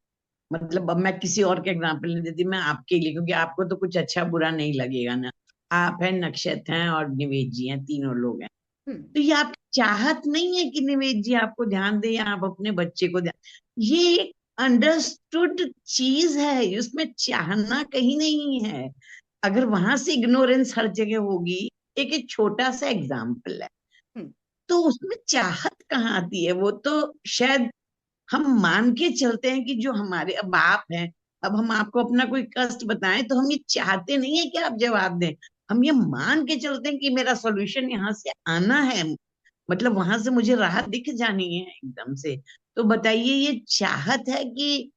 मतलब अब मैं किसी और के एग्जाम्पल नहीं देती, मैं आपके लिए, क्योंकि आपको तो कुछ अच्छा बुरा नहीं लगेगा ना। आप हैं, नक्षत्र हैं और निवेद जी हैं, तीनों लोग हैं। हम्म। तो ये आपकी चाहत नहीं है कि निवेद जी आपको ध्यान दे या आप अपने बच्चे को ध्यान, ये एक अंडरस्टूड चीज है, उसमें चाहना कहीं नहीं है। अगर वहां से इग्नोरेंस हर जगह होगी, एक एक छोटा सा एग्जाम्पल है, हम्म। तो उसमें चाहत कहाँ आती है? वो तो शायद हम मान के चलते हैं कि जो हमारे अब आप हैं, अब हम आपको अपना कोई कष्ट बताएं तो हम ये चाहते नहीं है कि आप जवाब दें, हम ये मान के चलते हैं कि मेरा सॉल्यूशन यहाँ से आना है, मतलब वहां से मुझे राहत दिख जानी है एकदम से। तो बताइए ये चाहत है कि?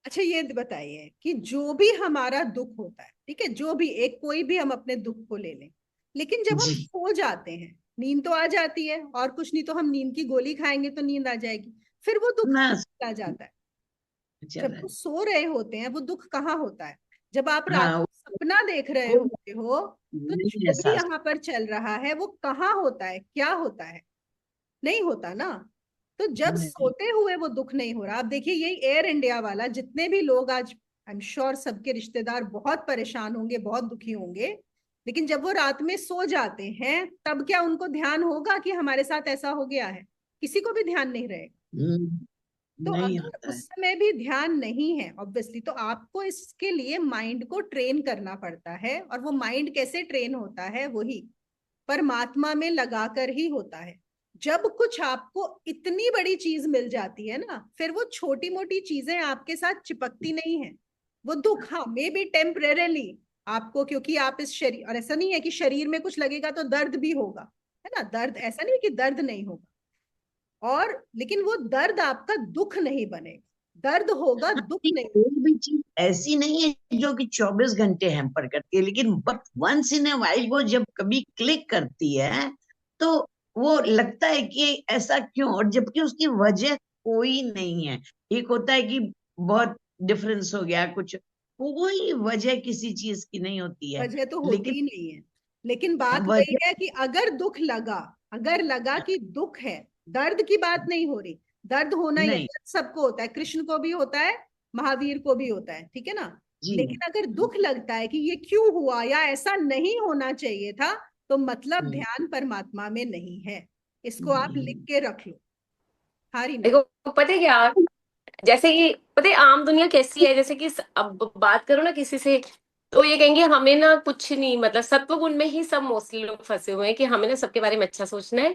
अच्छा ये बताइए कि जो भी हमारा दुख होता है, ठीक है, जो भी एक कोई भी हम अपने दुख को ले लें, लेकिन जब हम जी सो जाते हैं, नींद तो आ जाती है, और कुछ नहीं तो हम नींद की गोली खाएंगे तो नींद आ जाएगी, फिर वो दुख ना आ जाता है। चल जब रहा वो है। सो रहे होते हैं वो दुख कहाँ होता है? जब आप रात हाँ को सपना देख रहे वो होते हो, तो नहीं जो भी एहसास। यहाँ पर चल रहा है वो कहाँ होता है, क्या होता है? नहीं होता ना। तो जब नहीं सोते हुए वो दुख नहीं हो रहा, आप देखिए यही एयर इंडिया वाला, जितने भी लोग आज, आई एम श्योर सबके रिश्तेदार बहुत परेशान होंगे, बहुत दुखी होंगे, लेकिन जब वो रात में सो जाते हैं तब क्या उनको ध्यान होगा कि हमारे साथ ऐसा हो गया है? किसी को भी ध्यान नहीं रहेगा। तो नहीं अगर आता है। उस समय भी ध्यान नहीं है ऑब्वियसली, तो आपको इसके लिए माइंड को ट्रेन करना पड़ता है। और वो माइंड कैसे ट्रेन होता है? वही परमात्मा में लगाकर ही होता है। जब कुछ आपको इतनी बड़ी चीज मिल जाती है ना, फिर वो छोटी मोटी चीजें आपके साथ चिपकती नहीं है। वो दुख, हाँ, मे बी टेम्परेली आपको, क्योंकि आप इस शरीर, और ऐसा नहीं है कि शरीर में कुछ लगेगा तो दर्द भी होगा, है ना, दर्द, ऐसा नहीं कि दर्द नहीं होगा। और लेकिन वो दर्द आपका दुख नहीं बनेगा, दर्द होगा, हाँ, दुख ये नहीं। कोई भी चीज ऐसी नहीं है जो कि 24 घंटे हैम्पर करती है, लेकिन but once in a while वो जब कभी क्लिक करती है तो वो लगता है कि ऐसा क्यों, और जबकि उसकी वजह कोई नहीं है। एक होता है कि बहुत डिफरेंस हो गया कुछ, कोई वजह किसी चीज की नहीं होती है। वजह तो होती लेकिन ही नहीं है। लेकिन बात वही वजह, है कि अगर दुख लगा, अगर लगा कि दुख है, दर्द की बात नहीं हो रही, दर्द होना ही है, नहीं। दर्द सबको होता है, कृष्ण को भी होता है, महावीर को भी होता है, ठीक है ना। जी लेकिन अगर दुख लगता है कि ये क्यों हुआ या ऐसा नहीं होना चाहिए था, तो मतलब हम्म, ध्यान परमात्मा में नहीं है। इसको आप लिख हम्म, के रख लो। हारी ना। देखो, पता है क्या, जैसे कि पता है आम दुनिया कैसी है, जैसे कि अब बात करो ना किसी से, तो ये कहेंगे हमें ना कुछ नहीं, मतलब सत्व गुण में ही सब मोस्टली लोग फंसे हुए हैं कि हमें ना सबके बारे में अच्छा सोचना है,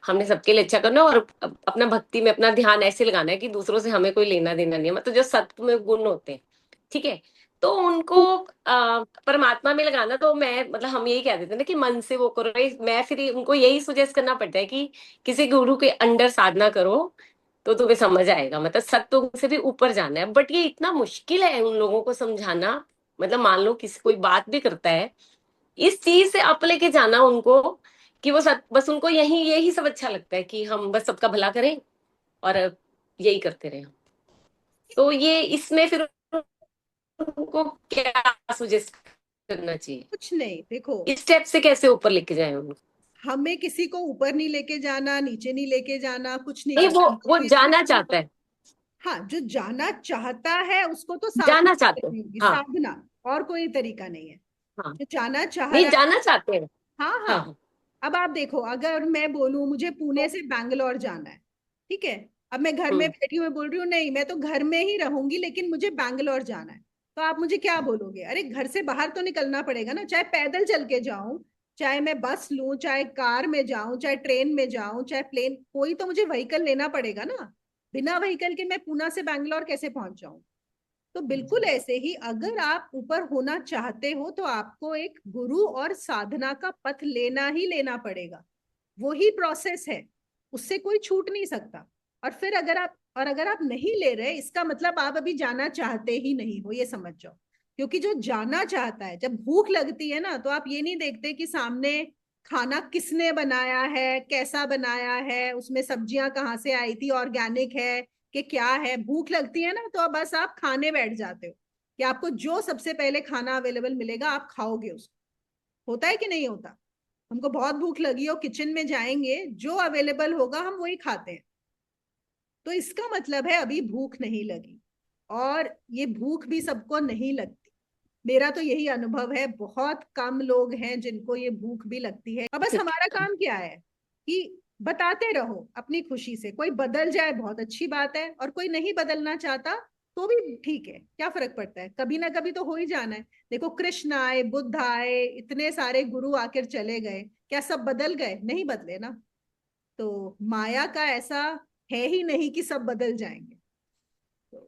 हमने सबके लिए अच्छा करना है, और अपना भक्ति में अपना ध्यान ऐसे लगाना है कि दूसरों से हमें कोई लेना देना नहीं है, मतलब जो सत्व में गुण होते हैं, ठीक है। तो उनको परमात्मा में लगाना, तो मैं मतलब हम यही कह देते हैं ना कि मन से वो करो। मैं फिर उनको यही सुजेस्ट करना पड़ता है कि किसी गुरु के अंडर साधना करो तो तुम्हें समझ आएगा, मतलब सत्व से भी ऊपर जाना है। बट ये इतना मुश्किल है उन लोगों को समझाना। मतलब मान लो किसी कोई बात भी करता है, इस चीज से अप लेके जाना उनको कि वो बस उनको यही यही सब अच्छा लगता है कि हम बस सबका भला करें और यही करते रहे। तो ये इसमें फिर उनको क्या सुजेस्ट करना चाहिए, कुछ नहीं, देखो इस स्टेप से कैसे ऊपर लेके जाए उनको? हमें किसी को ऊपर नहीं लेके जाना, नीचे नहीं लेके जाना, कुछ नहीं नहीं, करना। वो जाना चाहता है। हाँ, जो जाना चाहता है उसको तो साधना जाना चाहते हैं, करनी होगी, हाँ। साधना, और कोई तरीका नहीं है। हाँ, जो जाना चाह नहीं रहा है, जाना चाहते हैं। हाँ हाँ, हाँ। हाँ। अब आप देखो, अगर मैं बोलूं मुझे पुणे से बैंगलोर जाना है, ठीक है, अब मैं घर में हम्म। बैठी हुई बोल रही हूँ नहीं मैं तो घर में ही रहूंगी लेकिन मुझे बैंगलोर जाना है, तो आप मुझे क्या बोलोगे? अरे घर से बाहर तो निकलना पड़ेगा ना, चाहे पैदल चल के जाऊं, चाहे मैं बस लूं, चाहे कार में जाऊं, चाहे ट्रेन में जाऊं, चाहे प्लेन, कोई तो मुझे व्हीकल लेना पड़ेगा ना। बिना व्हीकल के मैं पुणे से बैंगलोर कैसे पहुंच जाऊं? तो बिल्कुल ऐसे ही अगर आप ऊपर होना चाहते हो तो आपको एक गुरु और साधना का पथ लेना ही लेना पड़ेगा। वो ही प्रोसेस है, उससे कोई छूट नहीं सकता। और अगर आप नहीं ले रहे, इसका मतलब आप अभी जाना चाहते ही नहीं हो, ये समझ जाओ। क्योंकि जो जाना चाहता है, जब भूख लगती है ना, तो आप ये नहीं देखते कि सामने खाना किसने बनाया है, कैसा बनाया है, उसमें सब्जियां कहाँ से आई थी, ऑर्गेनिक है कि क्या है। भूख लगती है ना, तो अब बस आप खाने बैठ जाते हो कि आपको जो सबसे पहले खाना अवेलेबल मिलेगा आप खाओगे उसको। होता है कि नहीं होता? हमको बहुत भूख लगी हो, किचन में जाएंगे, जो अवेलेबल होगा हम वही खाते हैं। तो इसका मतलब है अभी भूख नहीं लगी, और ये भूख भी सबको नहीं लगती। मेरा तो यही अनुभव है, बहुत कम लोग हैं जिनको ये भूख भी लगती है। अब बस ठीक हमारा है। काम क्या है कि बताते रहो अपनी खुशी से। कोई बदल जाए बहुत अच्छी बात है, और कोई नहीं बदलना चाहता तो भी ठीक है, क्या फर्क पड़ता है, कभी ना कभी तो हो ही जाना है। देखो कृष्ण आए, बुद्ध आए, इतने सारे गुरु आकर चले गए, क्या सब बदल गए? नहीं बदले ना। तो माया का ऐसा है ही नहीं कि सब बदल जाएंगे। तो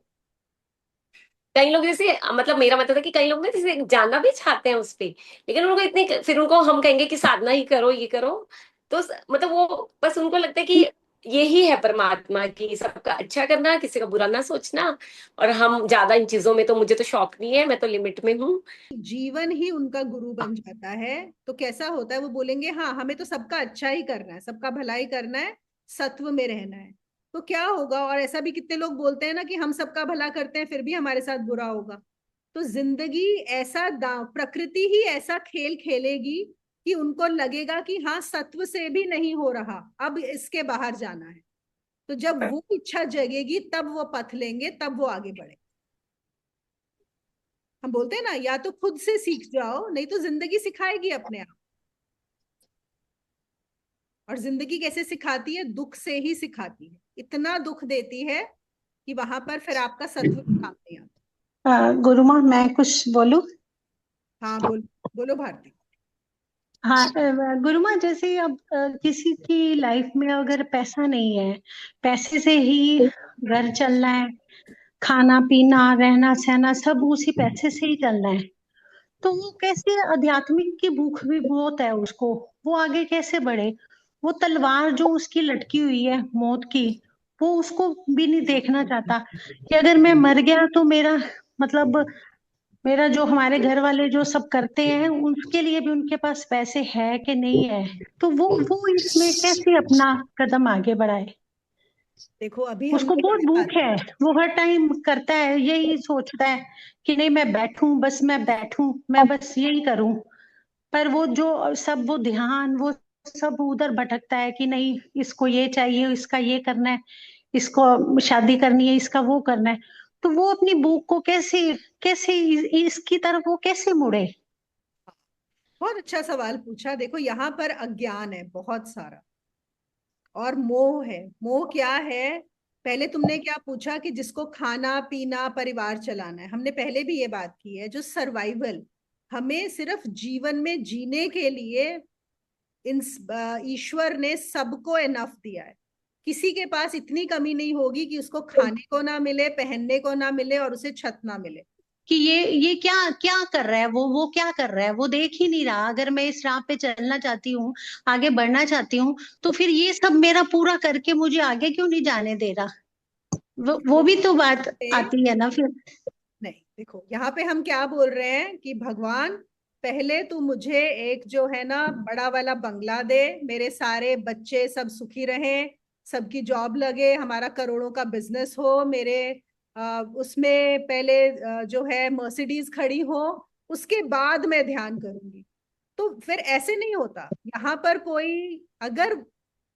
कई लोग जैसे मतलब मेरा मतलब है कि कई लोग ना जैसे जाना भी चाहते हैं उस पे, लेकिन उनको इतनी, फिर उनको हम कहेंगे कि साधना ही करो, ये करो, तो मतलब वो बस उनको लगता है कि यही है परमात्मा की सबका अच्छा करना, किसी का बुरा ना सोचना। और हम ज्यादा इन चीजों में, तो मुझे तो शौक नहीं है, मैं तो लिमिट में हूँ। जीवन ही उनका गुरु बन जाता है। तो कैसा होता है, वो बोलेंगे हाँ हमें तो सबका अच्छा ही करना है, सबका भला ही करना है, सत्व में रहना है। तो क्या होगा, और ऐसा भी कितने लोग बोलते हैं ना कि हम सबका भला करते हैं फिर भी हमारे साथ बुरा होगा। तो जिंदगी ऐसा प्रकृति ही ऐसा खेल खेलेगी कि उनको लगेगा कि हाँ सत्व से भी नहीं हो रहा, अब इसके बाहर जाना है। तो जब वो इच्छा जगेगी तब वो पथ लेंगे, तब वो आगे बढ़े। हम बोलते हैं ना, या तो खुद से सीख जाओ, नहीं तो जिंदगी सिखाएगी अपने आप। और जिंदगी कैसे सिखाती है? दुख से ही सिखाती है, इतना दुख देती है कि वहां पर फिर आपका सत्व भी काम नहीं आता। गुरु माँ मैं कुछ बोलूं? हाँ बोलो, बोलो भारती। हाँ गुरु माँ जैसे अब किसी की लाइफ में अगर पैसा नहीं है, पैसे से ही घर चलना है, खाना पीना रहना सहना सब उसी पैसे से ही चलना है, तो वो कैसे, आध्यात्मिक की भूख भी बहुत है उसको, वो आगे कैसे बढ़े? वो तलवार जो उसकी लटकी हुई है मौत की, वो उसको भी नहीं देखना चाहता कि अगर मैं मर गया तो मेरा मतलब, मेरा जो हमारे घर वाले जो सब करते हैं उसके लिए भी उनके पास पैसे है कि नहीं है, तो वो इसमें कैसे अपना कदम आगे बढ़ाए? देखो अभी उसको हमने बहुत क्या भूख बात है, वो हर टाइम करता है यही सोचता है कि नहीं मैं बैठूं, बस मैं बैठूं, मैं बस यही करूं, पर वो जो सब वो ध्यान वो सब उधर भटकता है कि नहीं इसको ये चाहिए, इसका ये करना है, इसको शादी करनी है, इसका वो करना है, तो वो अपनी भूख को कैसे कैसे इसकी तरफ वो कैसे मुड़े? बहुत अच्छा सवाल पूछा। देखो यहाँ पर अज्ञान है बहुत सारा, और मोह है। मोह क्या है? पहले तुमने क्या पूछा कि जिसको खाना पीना परिवार चलाना है, हमने पहले भी ये बात की है, जो सर्वाइवल, हमें सिर्फ जीवन में जीने के लिए इन ईश्वर ने सबको एनफ दिया है। किसी के पास इतनी कमी नहीं होगी कि उसको खाने को ना मिले, पहनने को ना मिले और उसे छत ना मिले। कि ये क्या क्या कर रहा है, वो क्या कर रहा है, वो देख ही नहीं रहा। अगर मैं इस राह पे चलना चाहती हूँ, आगे बढ़ना चाहती हूँ, तो फिर ये सब मेरा पूरा करके मुझे आगे क्यों नहीं जाने दे रहा? वो भी तो बात आती है ना फिर। नहीं, देखो यहाँ पे हम क्या बोल रहे हैं कि भगवान पहले तू मुझे एक जो है ना बड़ा वाला बंगला दे, मेरे सारे बच्चे सब सुखी रहें, सबकी जॉब लगे, हमारा करोड़ों का बिजनेस हो, मेरे उसमें पहले जो है मर्सिडीज खड़ी हो, उसके बाद मैं ध्यान करूंगी। तो फिर ऐसे नहीं होता। यहाँ पर कोई अगर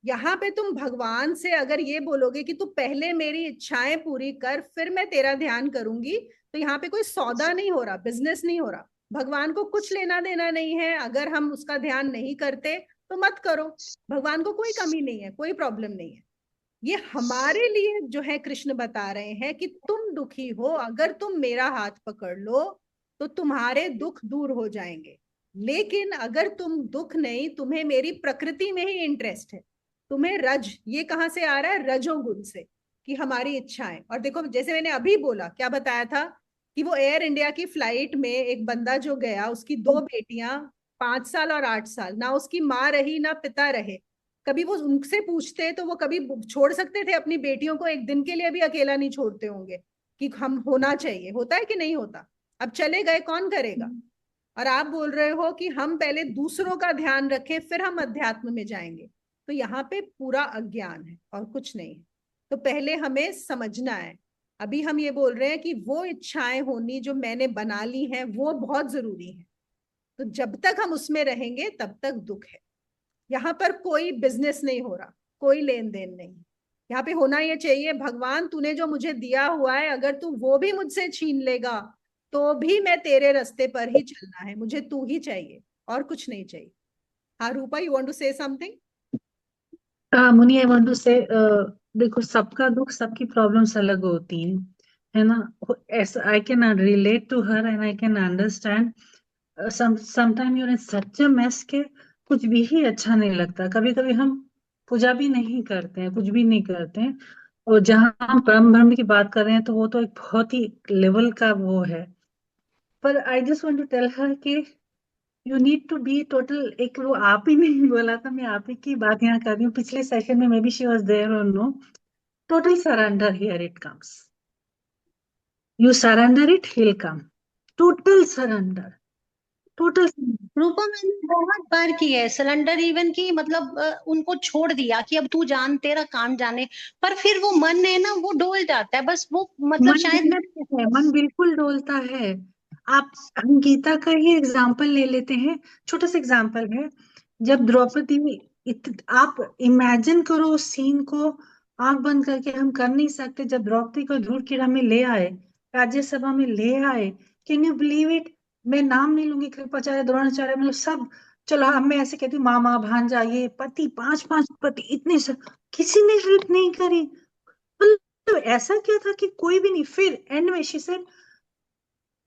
यहाँ पे तुम भगवान से अगर ये बोलोगे कि तू पहले मेरी इच्छाएं पूरी कर फिर मैं तेरा ध्यान करूंगी, तो यहाँ पे कोई सौदा नहीं हो रहा, बिजनेस नहीं हो रहा। भगवान को कुछ लेना देना नहीं है, अगर हम उसका ध्यान नहीं करते तो मत करो। भगवान को कोई कमी नहीं है, कोई प्रॉब्लम नहीं है। ये हमारे लिए जो है कृष्ण बता रहे हैं कि तुम दुखी हो, अगर तुम मेरा हाथ पकड़ लो तो तुम्हारे दुख दूर हो जाएंगे। लेकिन अगर तुम दुख नहीं, तुम्हें मेरी प्रकृति में ही इंटरेस्ट है, तुम्हें रज, ये कहाँ से आ रहा है? रजोगुण से, कि हमारी इच्छाएं। और देखो जैसे मैंने अभी बोला, क्या बताया था कि वो एयर इंडिया की फ्लाइट में एक बंदा जो गया, उसकी दो बेटियां, 5 साल और 8 साल, ना उसकी माँ रही ना पिता रहे। कभी वो उनसे पूछते तो वो कभी छोड़ सकते थे अपनी बेटियों को? एक दिन के लिए भी अकेला नहीं छोड़ते होंगे कि हम होना चाहिए। होता है कि नहीं होता? अब चले गए, कौन करेगा? और आप बोल रहे हो कि हम पहले दूसरों का ध्यान रखें फिर हम अध्यात्म में जाएंगे। तो यहाँ पे पूरा अज्ञान है और कुछ नहीं है। तो पहले हमें समझना है। अभी हम ये बोल रहे हैं कि वो इच्छाएं होनी जो मैंने बना ली हैं वो बहुत जरूरी है। तो जब तक हम उसमें रहेंगे तब तक दुख है। यहाँ पर कोई बिजनेस नहीं हो रहा, कोई लेन देन नहीं। यहाँ पे होना ये चाहिए, भगवान तूने जो मुझे दिया हुआ है अगर तू वो भी मुझसे छीन लेगा तो भी मैं तेरे रास्ते पर ही चलना है, मुझे तू ही चाहिए और कुछ नहीं चाहिए। हाँ Rupa, you want to say something? Muni, I want to से, देखो सबका दुख, सबकी प्रॉब्लम्स अलग होती हैं, है ना? ऐसा I can relate to her and I can understand. Sometime you're in such a mess के कुछ भी ही अच्छा नहीं लगता। कभी कभी हम पूजा भी नहीं करते हैं, कुछ भी नहीं करते हैं, और जहाँ हम परम ब्रह्म की बात कर रहे हैं तो वो तो एक बहुत ही लेवल का वो है। पर I just want to tell her कि you need to be total. एक वो आप ही नहीं बोला था, मैं आप ही की बात यहाँ कर रही हूँ, पिछले सेशन में maybe she was there और no. Total surrender, here it comes. You surrender it, he'll come. Total surrender, total. Rupa, मैंने बहुत बार की है सरेंडर, इवन की मतलब उनको छोड़ दिया कि अब तू जान, तेरा काम जाने। पर फिर वो मन है ना, वो डोल जाता है बस। वो मतलब मन शायद डोलता है, मन बिल्कुल डोलता है। आप, हम गीता का ही एग्जाम्पल ले लेते हैं, छोटा सा एग्जाम्पल है। जब द्रौपदी, आप इमेजिन करो उस सीन को, आंख बंद करके, हम कर नहीं सकते। जब द्रौपदी को धूलकिला में ले आए, राज्यसभा में ले आए, कैन यू बिलीव इट? मैं नाम नहीं लूंगी, कृपाचार्य, द्रोणाचार्य, मतलब सब, चलो अब मैं ऐसे कहती हूँ, मामा, भांजा, ये पति, 5-5 पति, इतने सब, किसी ने हेल्प नहीं करी। मतलब ऐसा क्या था कि कोई भी नहीं। फिर एंड में शी सेड,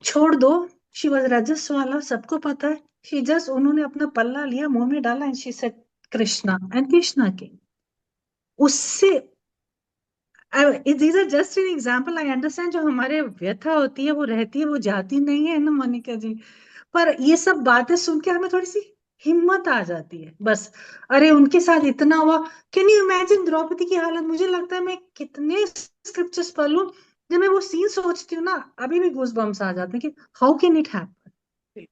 छोड़ दो। शी वॉज रजस वाला, सबको पता है। शी जस्ट, उन्होंने अपना पल्ला लिया, मुंह में डाला, and she said Krishna, and Krishna के उससे। These are just an example. I understand, जो हमारे व्यथा होती है वो रहती है, वो जाती नहीं है ना मोनिका जी। पर ये सब बातें सुन के हमें थोड़ी सी हिम्मत आ जाती है बस। अरे उनके साथ इतना हुआ, कैन यू इमेजिन द्रौपदी की हालत? मुझे लगता है मैं कितने स्क्रिप्चर्स पढ़ लूं, जब मैं वो सीन सोचती हूँ ना, अभी भी गूज बम्स आ जाते हैं कि हाउ कैन इट हैपन।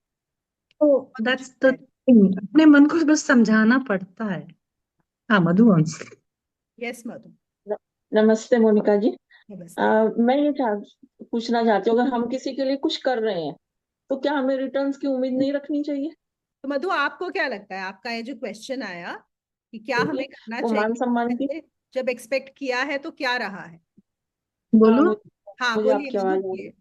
तो दैट्स द थिंग, अपने मन को बस समझाना पड़ता है। हाँ मधुवंश। यस मधु। नमस्ते मोनिका जी। नमस्ते। मैं ये पूछना चाहती हूँ, अगर हम किसी के लिए कुछ कर रहे हैं तो क्या हमें रिटर्न्स की उम्मीद नहीं रखनी चाहिए? तो मधु आपको क्या लगता है, आपका ये जो क्वेश्चन आया कि क्या क्योंकि हमें करना वो मान चाहिए, सम्मान की। पहले जब एक्सपेक्ट किया है तो क्या रहा है? बोलो। हाँ मुझे बोलिए आपकी मधु, आवाज आ रही बोलिए। है।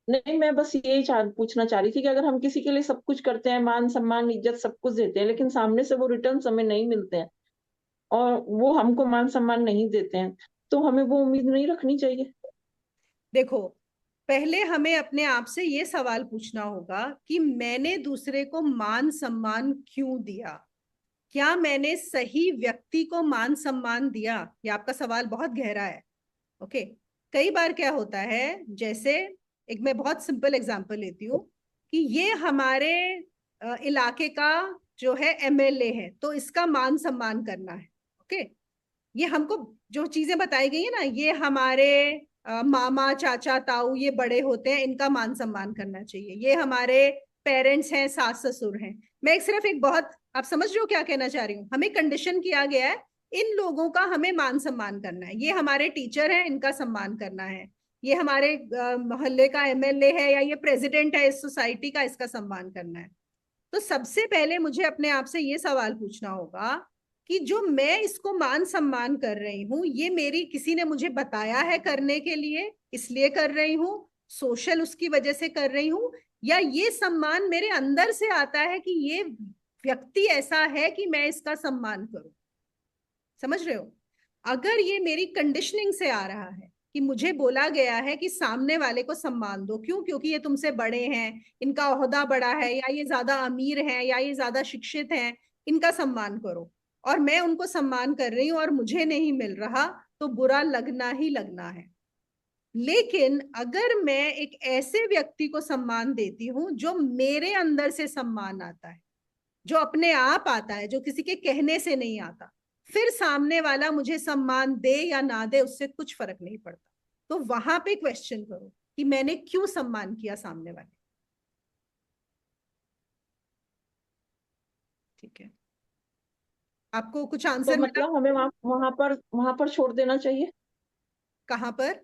नहीं, मैं बस यही पूछना चाह रही थी कि अगर हम किसी के लिए सब कुछ करते हैं, मान सम्मान इज्जत सब कुछ देते हैं, लेकिन सामने से वो रिटर्न हमें नहीं मिलते हैं और वो हमको मान सम्मान नहीं देते हैं, तो हमें वो उम्मीद नहीं रखनी चाहिए? देखो, पहले हमें अपने आप से ये सवाल पूछना होगा कि मैंने दूसरे को मान सम्मान क्यों दिया? क्या मैंने सही व्यक्ति को मान सम्मान दिया? ये आपका सवाल बहुत गहरा है। ओके। कई बार क्या होता है, जैसे एक मैं बहुत सिंपल एग्जांपल लेती हूँ कि ये हमारे इलाके का जो है एमएलए है, तो इसका मान सम्मान करना है। ओके, ये हमको जो चीजें बताई गई है ना, ये हमारे मामा चाचा ताऊ ये बड़े होते हैं, इनका मान सम्मान करना चाहिए। ये हमारे पेरेंट्स हैं, सास ससुर हैं। मैं एक बहुत, आप समझ रहे हो क्या कहना चाह रही हूँ? हमें कंडीशन किया गया है, इन लोगों का हमें मान सम्मान करना है। ये हमारे टीचर हैं, इनका सम्मान करना है। ये हमारे मोहल्ले का एमएलए है या ये प्रेसिडेंट है इस सोसाइटी का, इसका सम्मान करना है। तो सबसे पहले मुझे अपने आप से ये सवाल पूछना होगा कि जो मैं इसको मान सम्मान कर रही हूँ, ये मेरी किसी ने मुझे बताया है करने के लिए, इसलिए कर रही हूँ, सोशल उसकी वजह से कर रही हूँ, या ये सम्मान मेरे अंदर से आता है कि ये व्यक्ति ऐसा है कि मैं इसका सम्मान करूं। समझ रहे हो? अगर ये मेरी कंडीशनिंग से आ रहा है कि मुझे बोला गया है कि सामने वाले को सम्मान दो, क्यों? क्योंकि ये तुमसे बड़े हैं, इनका ओहदा बड़ा है, या ये ज्यादा अमीर हैं, या ये ज्यादा शिक्षित हैं, इनका सम्मान करो, और मैं उनको सम्मान कर रही हूँ और मुझे नहीं मिल रहा, तो बुरा लगना ही लगना है। लेकिन अगर मैं एक ऐसे व्यक्ति को सम्मान देती हूँ जो मेरे अंदर से सम्मान आता है, जो अपने आप आता है, जो किसी के कहने से नहीं आता, फिर सामने वाला मुझे सम्मान दे या ना दे उससे कुछ फर्क नहीं पड़ता। तो वहां पे क्वेश्चन करो कि मैंने क्यों सम्मान किया सामने वाले। ठीक है, आपको कुछ तो आंसर मिला? मतलब हमें वहां पर छोड़ देना चाहिए। कहाँ पर?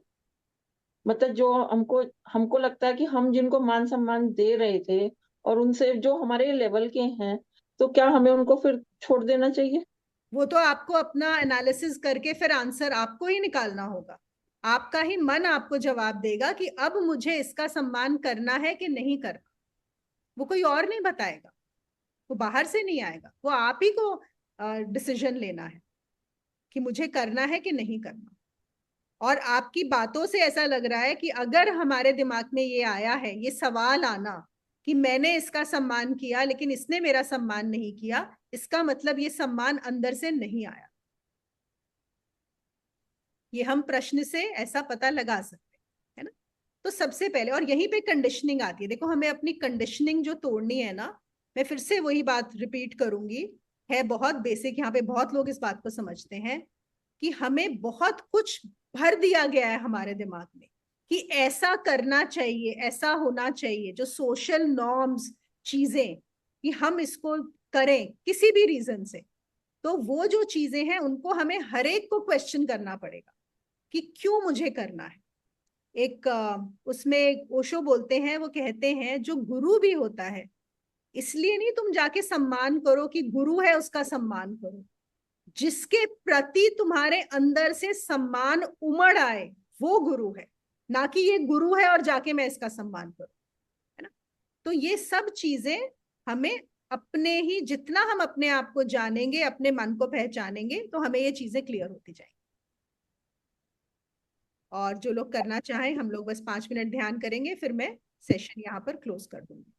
मतलब जो हमको हमको लगता है कि हम जिनको मान सम्मान दे रहे थे और उनसे जो हमारे लेवल के हैं, तो क्या हमें उनको फिर छोड़ देना चाहिए? वो तो आपको अपना एनालिसिस करके फिर आंसर आपको ही निकालना होगा। आपका ही मन आपको जवाब देगा कि अब मुझे इसका सम्मान करना है कि नहीं करना। वो कोई और नहीं बताएगा, वो बाहर से नहीं आएगा, वो आप ही को डिसीजन लेना है कि मुझे करना है कि नहीं करना। और आपकी बातों से ऐसा लग रहा है कि अगर हमारे दिमाग में ये आया है, ये सवाल आना कि मैंने इसका सम्मान किया लेकिन इसने मेरा सम्मान नहीं किया, इसका मतलब ये सम्मान अंदर से नहीं आया। ये हम प्रश्न से ऐसा पता लगा सकते हैं, है ना? तो सबसे पहले, और यहीं पे कंडीशनिंग आती है। देखो, हमें अपनी कंडीशनिंग जो तोड़नी है ना, मैं फिर से वही बात रिपीट करूंगी, है बहुत बेसिक। यहाँ पे बहुत लोग इस बात को समझते हैं कि हमें बहुत कुछ भर दिया गया है हमारे दिमाग में कि ऐसा करना चाहिए, ऐसा होना चाहिए, जो सोशल नॉर्म्स चीजें, कि हम इसको करें किसी भी रीजन से। तो वो जो चीजें हैं उनको हमें हर एक को क्वेश्चन करना पड़ेगा कि क्यों मुझे करना है। एक उसमें ओशो बोलते हैं, वो कहते हैं जो गुरु भी होता है, इसलिए नहीं तुम जाके सम्मान करो कि गुरु है उसका सम्मान करो, जिसके प्रति तुम्हारे अंदर से सम्मान उमड़ आए वो गुरु है, ना कि ये गुरु है और जाके मैं इसका सम्मान करूं, है ना? तो ये सब चीजें हमें अपने ही, जितना हम अपने आप को जानेंगे, अपने मन को पहचानेंगे, तो हमें ये चीजें क्लियर होती जाएंगी। और जो लोग करना चाहें, हम लोग बस 5 मिनट ध्यान करेंगे, फिर मैं सेशन यहाँ पर क्लोज कर दूंगी।